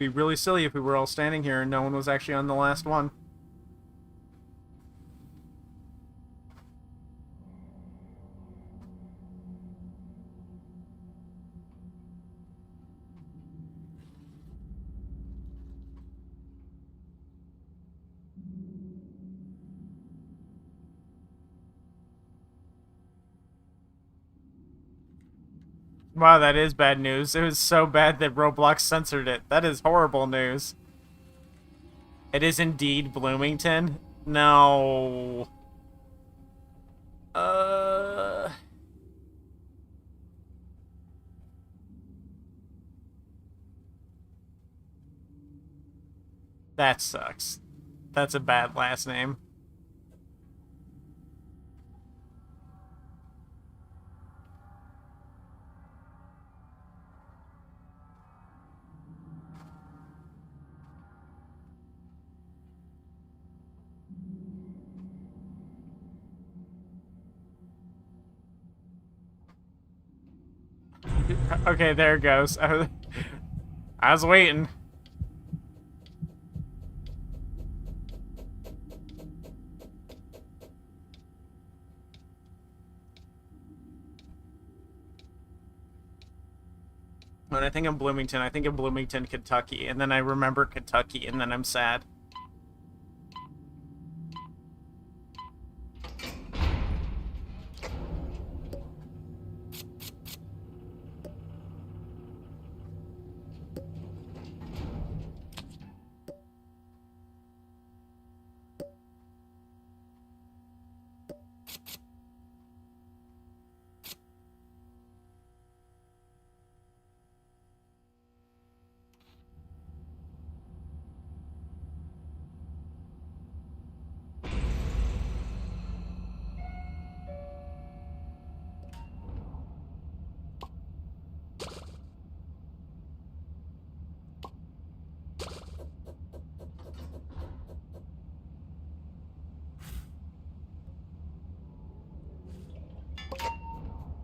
be really silly if we were all standing here and no one was actually on the last one. Wow, that is bad news. It was so bad that Roblox censored it. That is horrible news. It is indeed Bloomington? No. Uh... That sucks. That's a bad last name. Okay, there it goes. I was waiting. When I think of Bloomington, I think of Bloomington, Kentucky, and then I remember Kentucky, and then I'm sad.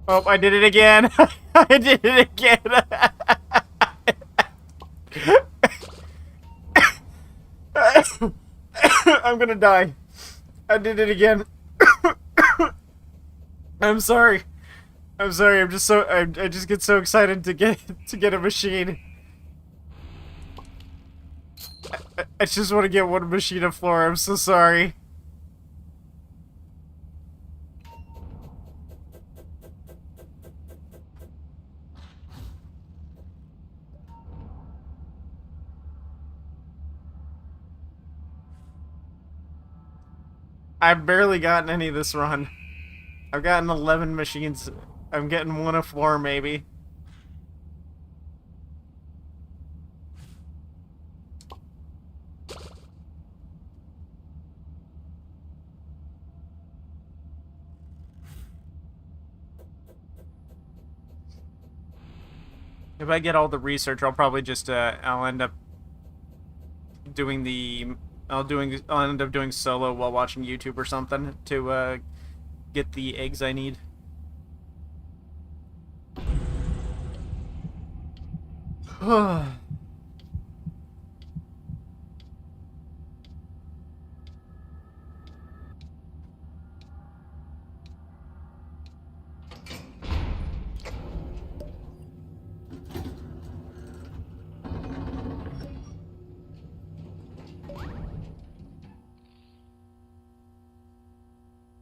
Oh, I did it again. I did it again. I'm gonna die. I did it again. I'm sorry. I'm sorry. I'm just so I just get so excited to get a machine. I just want to get one machine of floor. I'm so sorry. I've barely gotten any this run. I've gotten 11 machines. I'm getting one a floor, maybe. If I get all the research, I'll probably just, I'll end up doing the... I'll end up doing solo while watching YouTube or something to, get the eggs I need.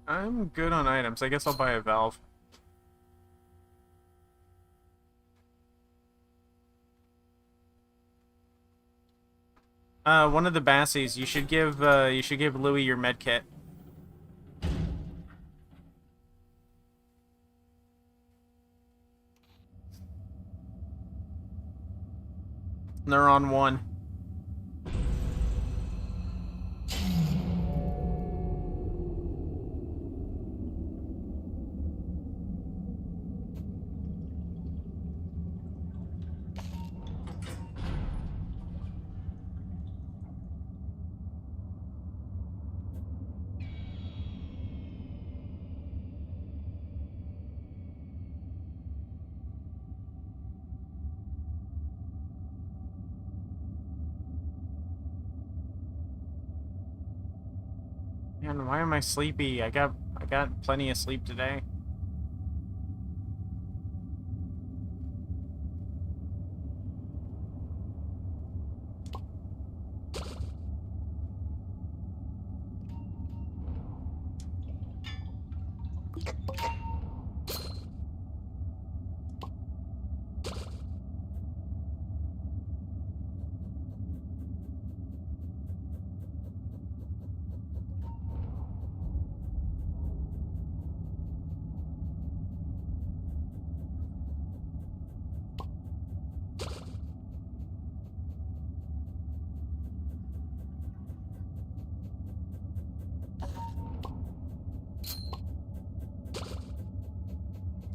I'm good on items. I guess I'll buy a valve. One of the Bassies. You should give Louis your med kit. They're on one. Man, why am I sleepy? I got plenty of sleep today.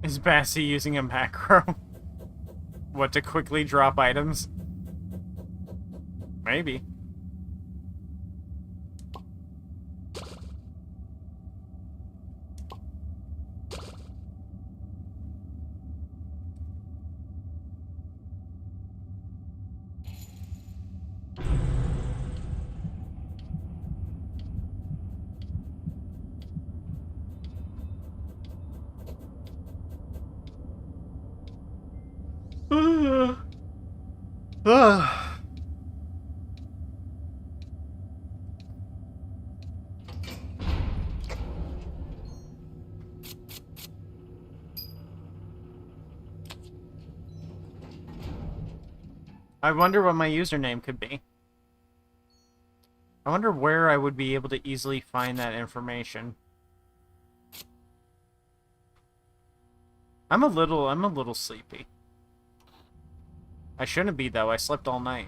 Is Bassy using a macro? What, to quickly drop items? Maybe. I wonder what my username could be. I wonder where I would be able to easily find that information. I'm a little sleepy. I shouldn't be though. I slept all night.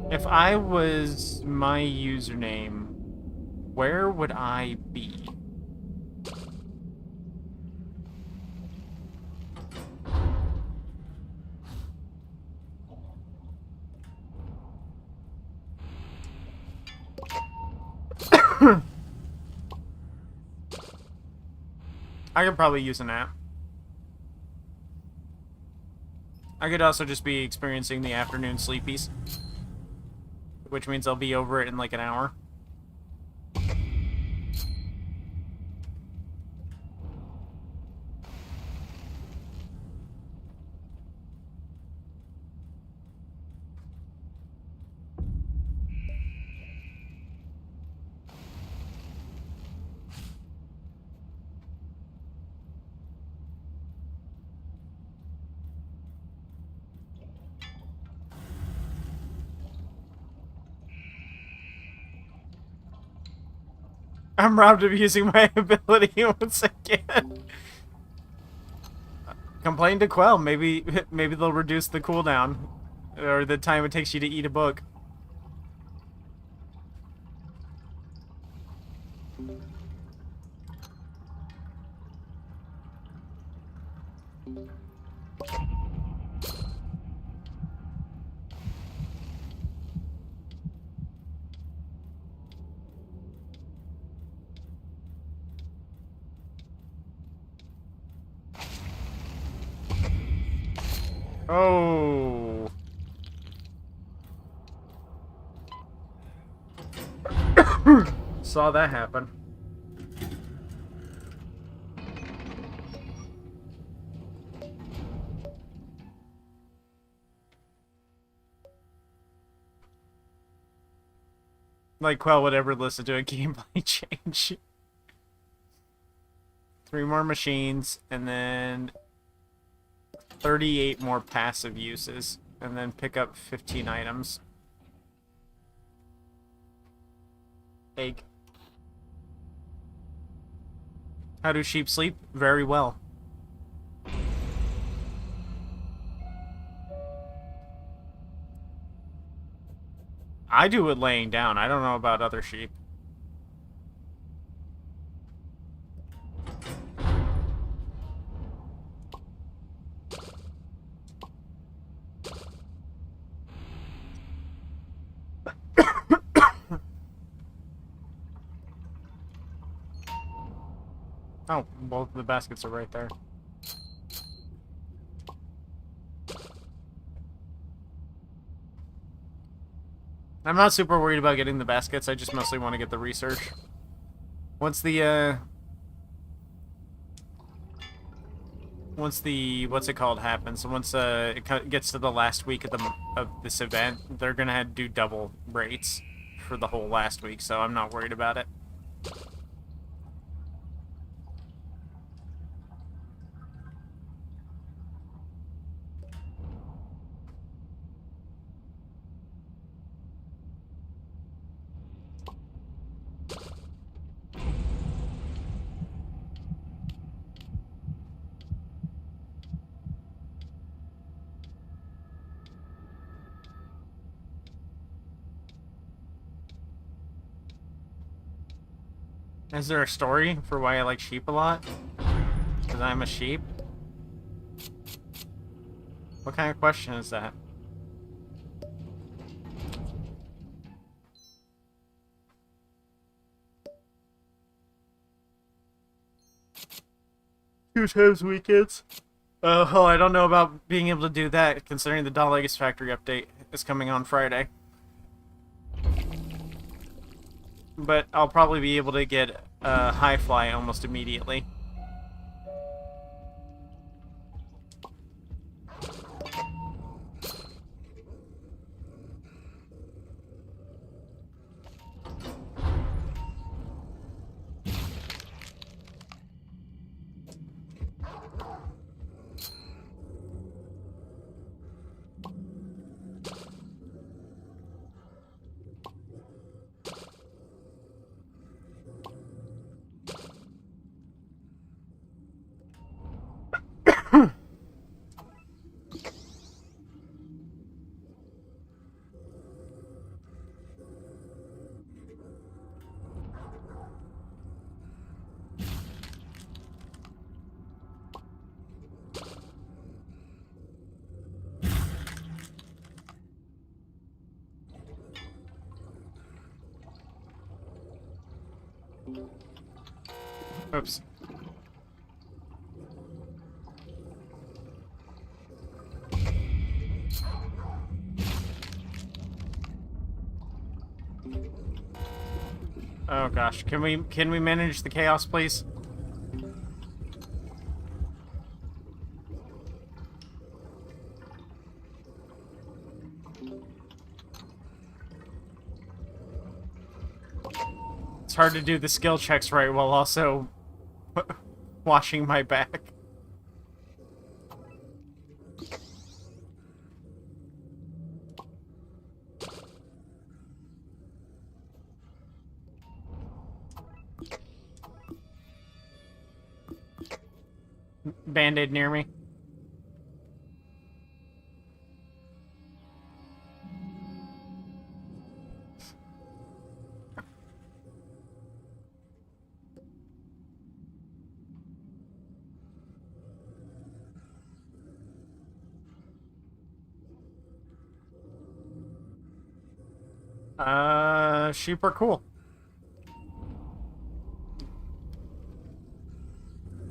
If I was my username, where would I be? I could probably use an app. I could also just be experiencing the afternoon sleepies, which means I'll be over it in like an hour. I'm robbed of using my ability once again. Complain to Quell. Maybe they'll reduce the cooldown, or the time it takes you to eat a book. Oh. Saw that happen. Like Quell would ever listen to a gameplay change. 3 more machines, and then 38 more passive uses, and then pick up 15 items. Egg. How do sheep sleep? Very well. I do it laying down. I don't know about other sheep. Oh, both the baskets are right there. I'm not super worried about getting the baskets. I just mostly want to get the research. Once the what's it called happens, once it gets to the last week of this event, they're gonna do double rates for the whole last week, so I'm not worried about it. Is there a story for why I like sheep a lot? Because I'm a sheep? What kind of question is that? Two times weekends. Oh, I don't know about being able to do that, considering the Doll Legacy Factory update is coming on Friday. But I'll probably be able to get High Fly almost immediately. Oops. Oh gosh, can we manage the chaos, please? It's hard to do the skill checks right while also washing my back. Band-aid near me. Sheep are cool.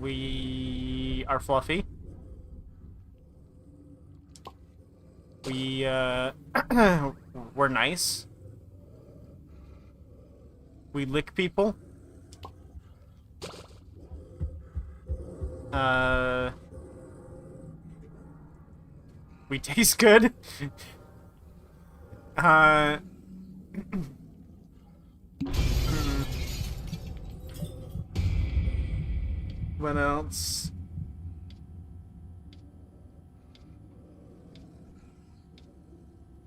We are fluffy. We, we're nice. We lick people. We taste good. What else?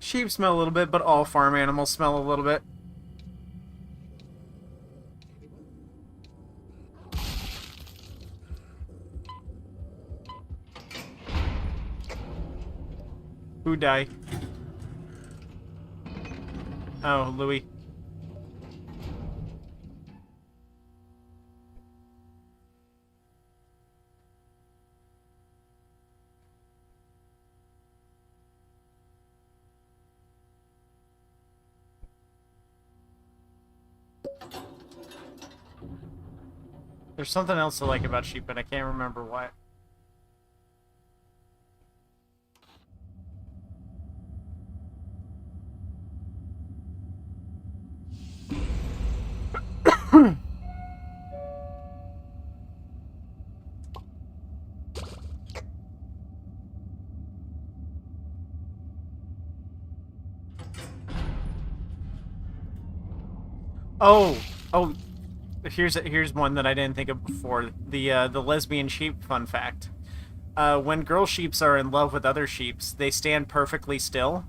Sheep smell a little bit, but all farm animals smell a little bit. Who died? Oh, Louis. There's something else I like about sheep, but I can't remember what. Oh, oh, here's one that I didn't think of before. The lesbian sheep fun fact. When girl sheeps are in love with other sheeps, they stand perfectly still.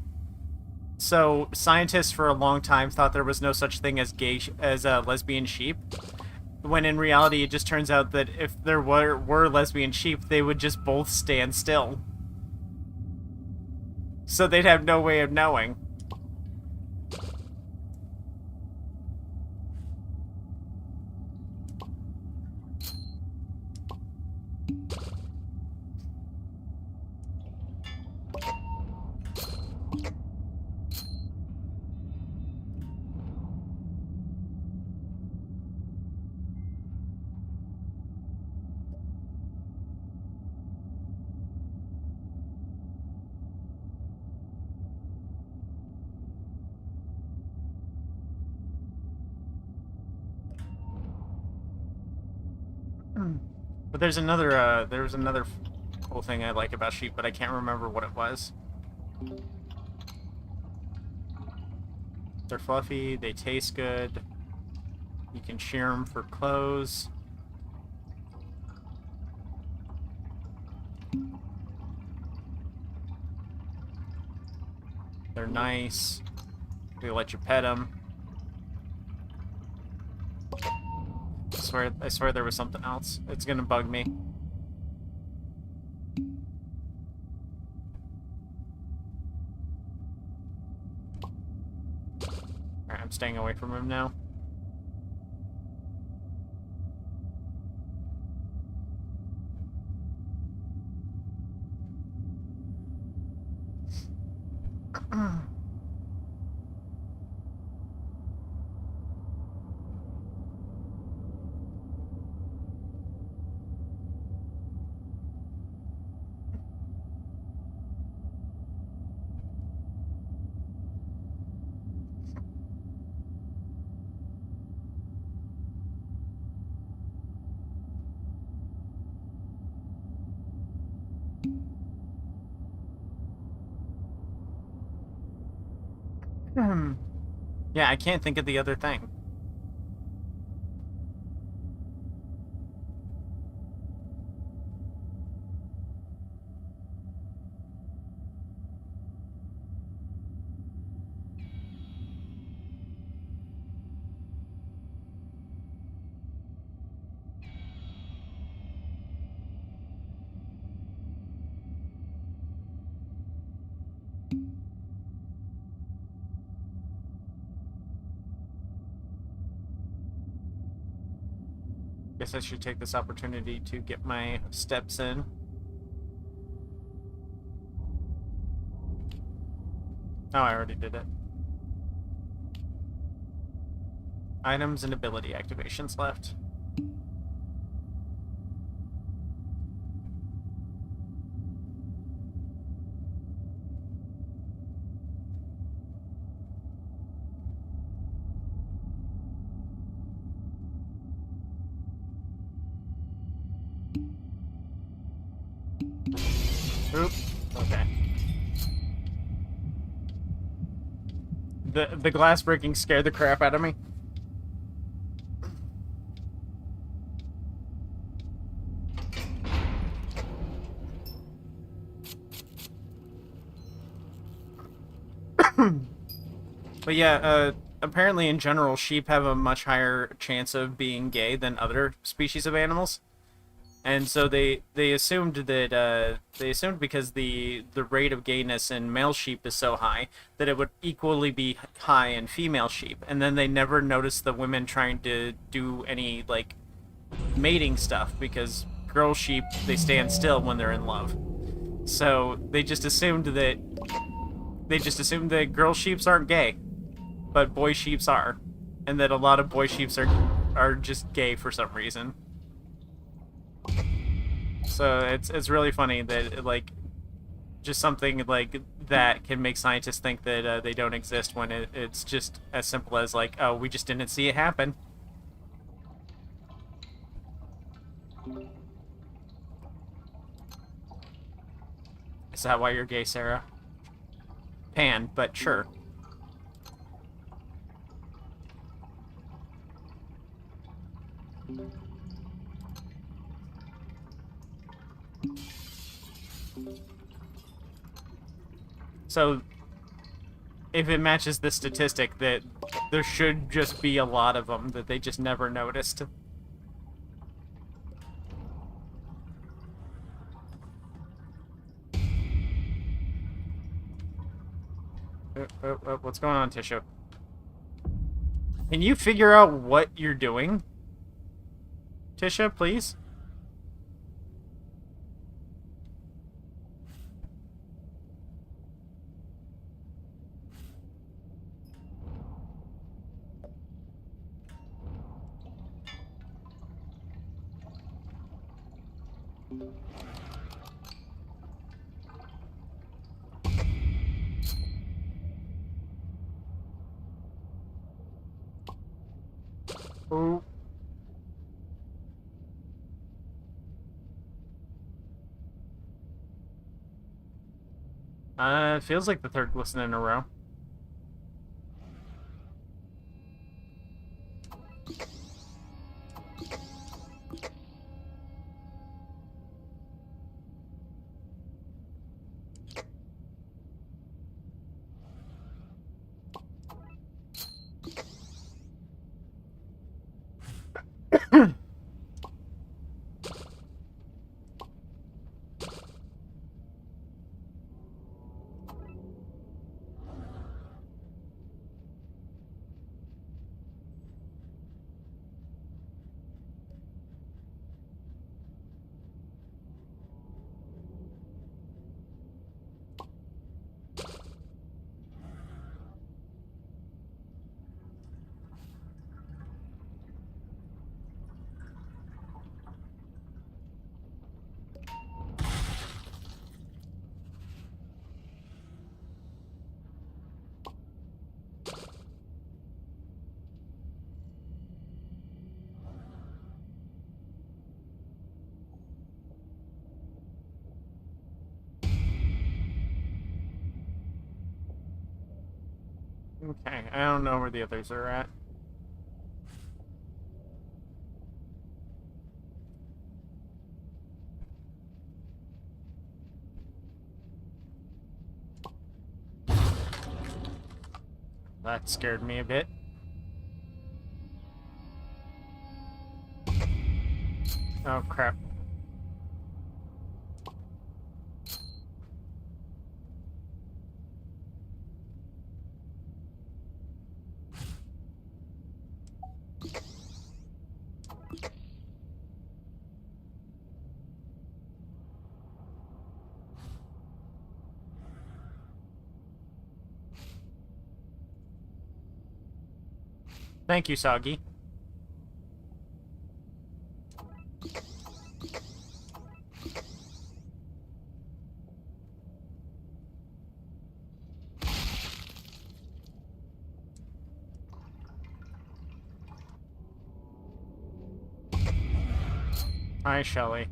So scientists for a long time thought there was no such thing as lesbian sheep. When in reality, it just turns out that if there were lesbian sheep, they would just both stand still. So they'd have no way of knowing. But there's another cool thing I like about sheep, but I can't remember what it was. They're fluffy, they taste good. You can shear them for clothes. They're nice. They let you pet them. I swear there was something else. It's gonna bug me. Alright, I'm staying away from him now. Yeah, I can't think of the other thing. Guess I should take this opportunity to get my steps in. Oh, I already did it. Items and ability activations left. Oop. Okay. The glass breaking scared the crap out of me. But yeah, apparently in general, sheep have a much higher chance of being gay than other species of animals. And so they assumed that because the rate of gayness in male sheep is so high that it would equally be high in female sheep. And then they never noticed the women trying to do any like mating stuff because girl sheep, they stand still when they're in love. So they just assumed that girl sheeps aren't gay, but boy sheeps are, and that a lot of boy sheeps are just gay for some reason. So it's really funny that like just something like that can make scientists think that they don't exist when it's just as simple as like, oh, we just didn't see it happen. Is that why you're gay, Sarah? Pan, but sure. So, if it matches the statistic that there should just be a lot of them that they just never noticed. What's going on, Tisha? Can you figure out what you're doing? Tisha, please? Oh. It feels like the third listen in a row. Okay, I don't know where the others are at. That scared me a bit. Oh, crap. Thank you, Soggy. Hi, Shelly.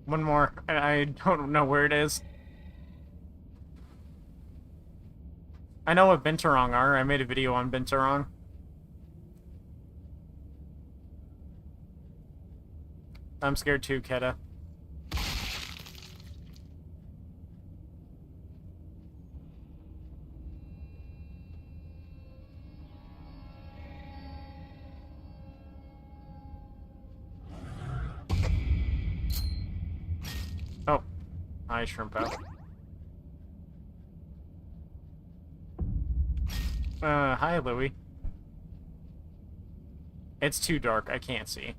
One more, and I don't know where it is. I know what Binturong are. I made a video on Binturong. I'm scared too, Keta. Oh. Hi, Shrimpo. Hi, Louie. It's too dark. I can't see.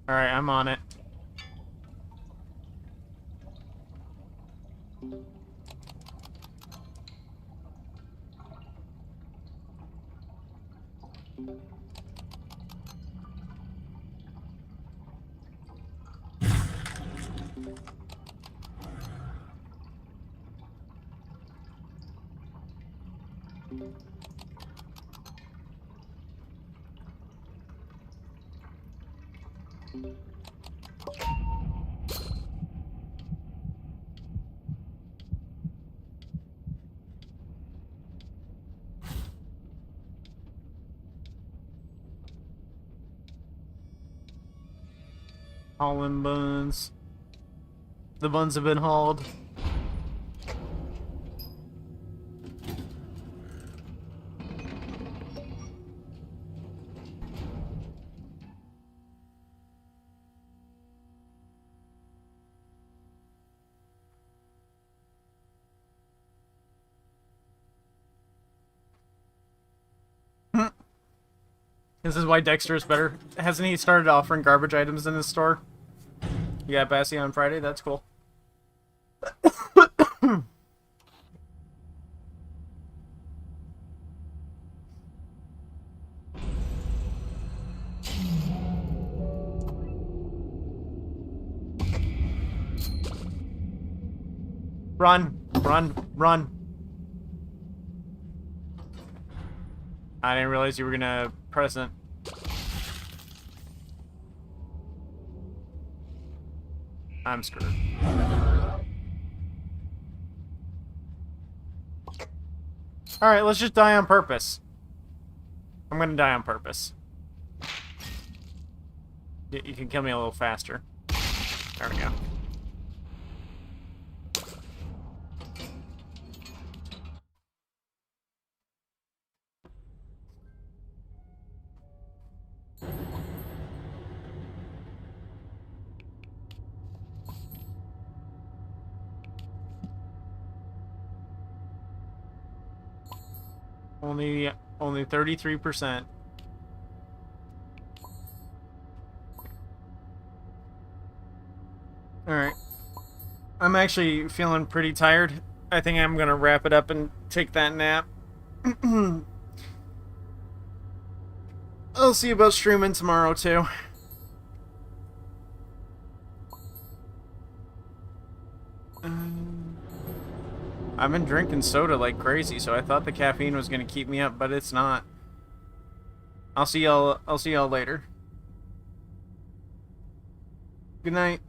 Alright, I'm on it. Hauling buns. The buns have been hauled. This is why Dexter is better. Hasn't he started offering garbage items in his store? You got Bassie on Friday? That's cool. Run! Run! Run! I didn't realize you were gonna present. I'm screwed. Alright, let's just die on purpose. I'm gonna die on purpose. You can kill me a little faster. There we go. Only 33%. Alright. I'm actually feeling pretty tired. I think I'm gonna wrap it up and take that nap. I'll see about streaming tomorrow too. I've been drinking soda like crazy, so I thought the caffeine was gonna keep me up, but it's not. I'll see y'all later. Good night.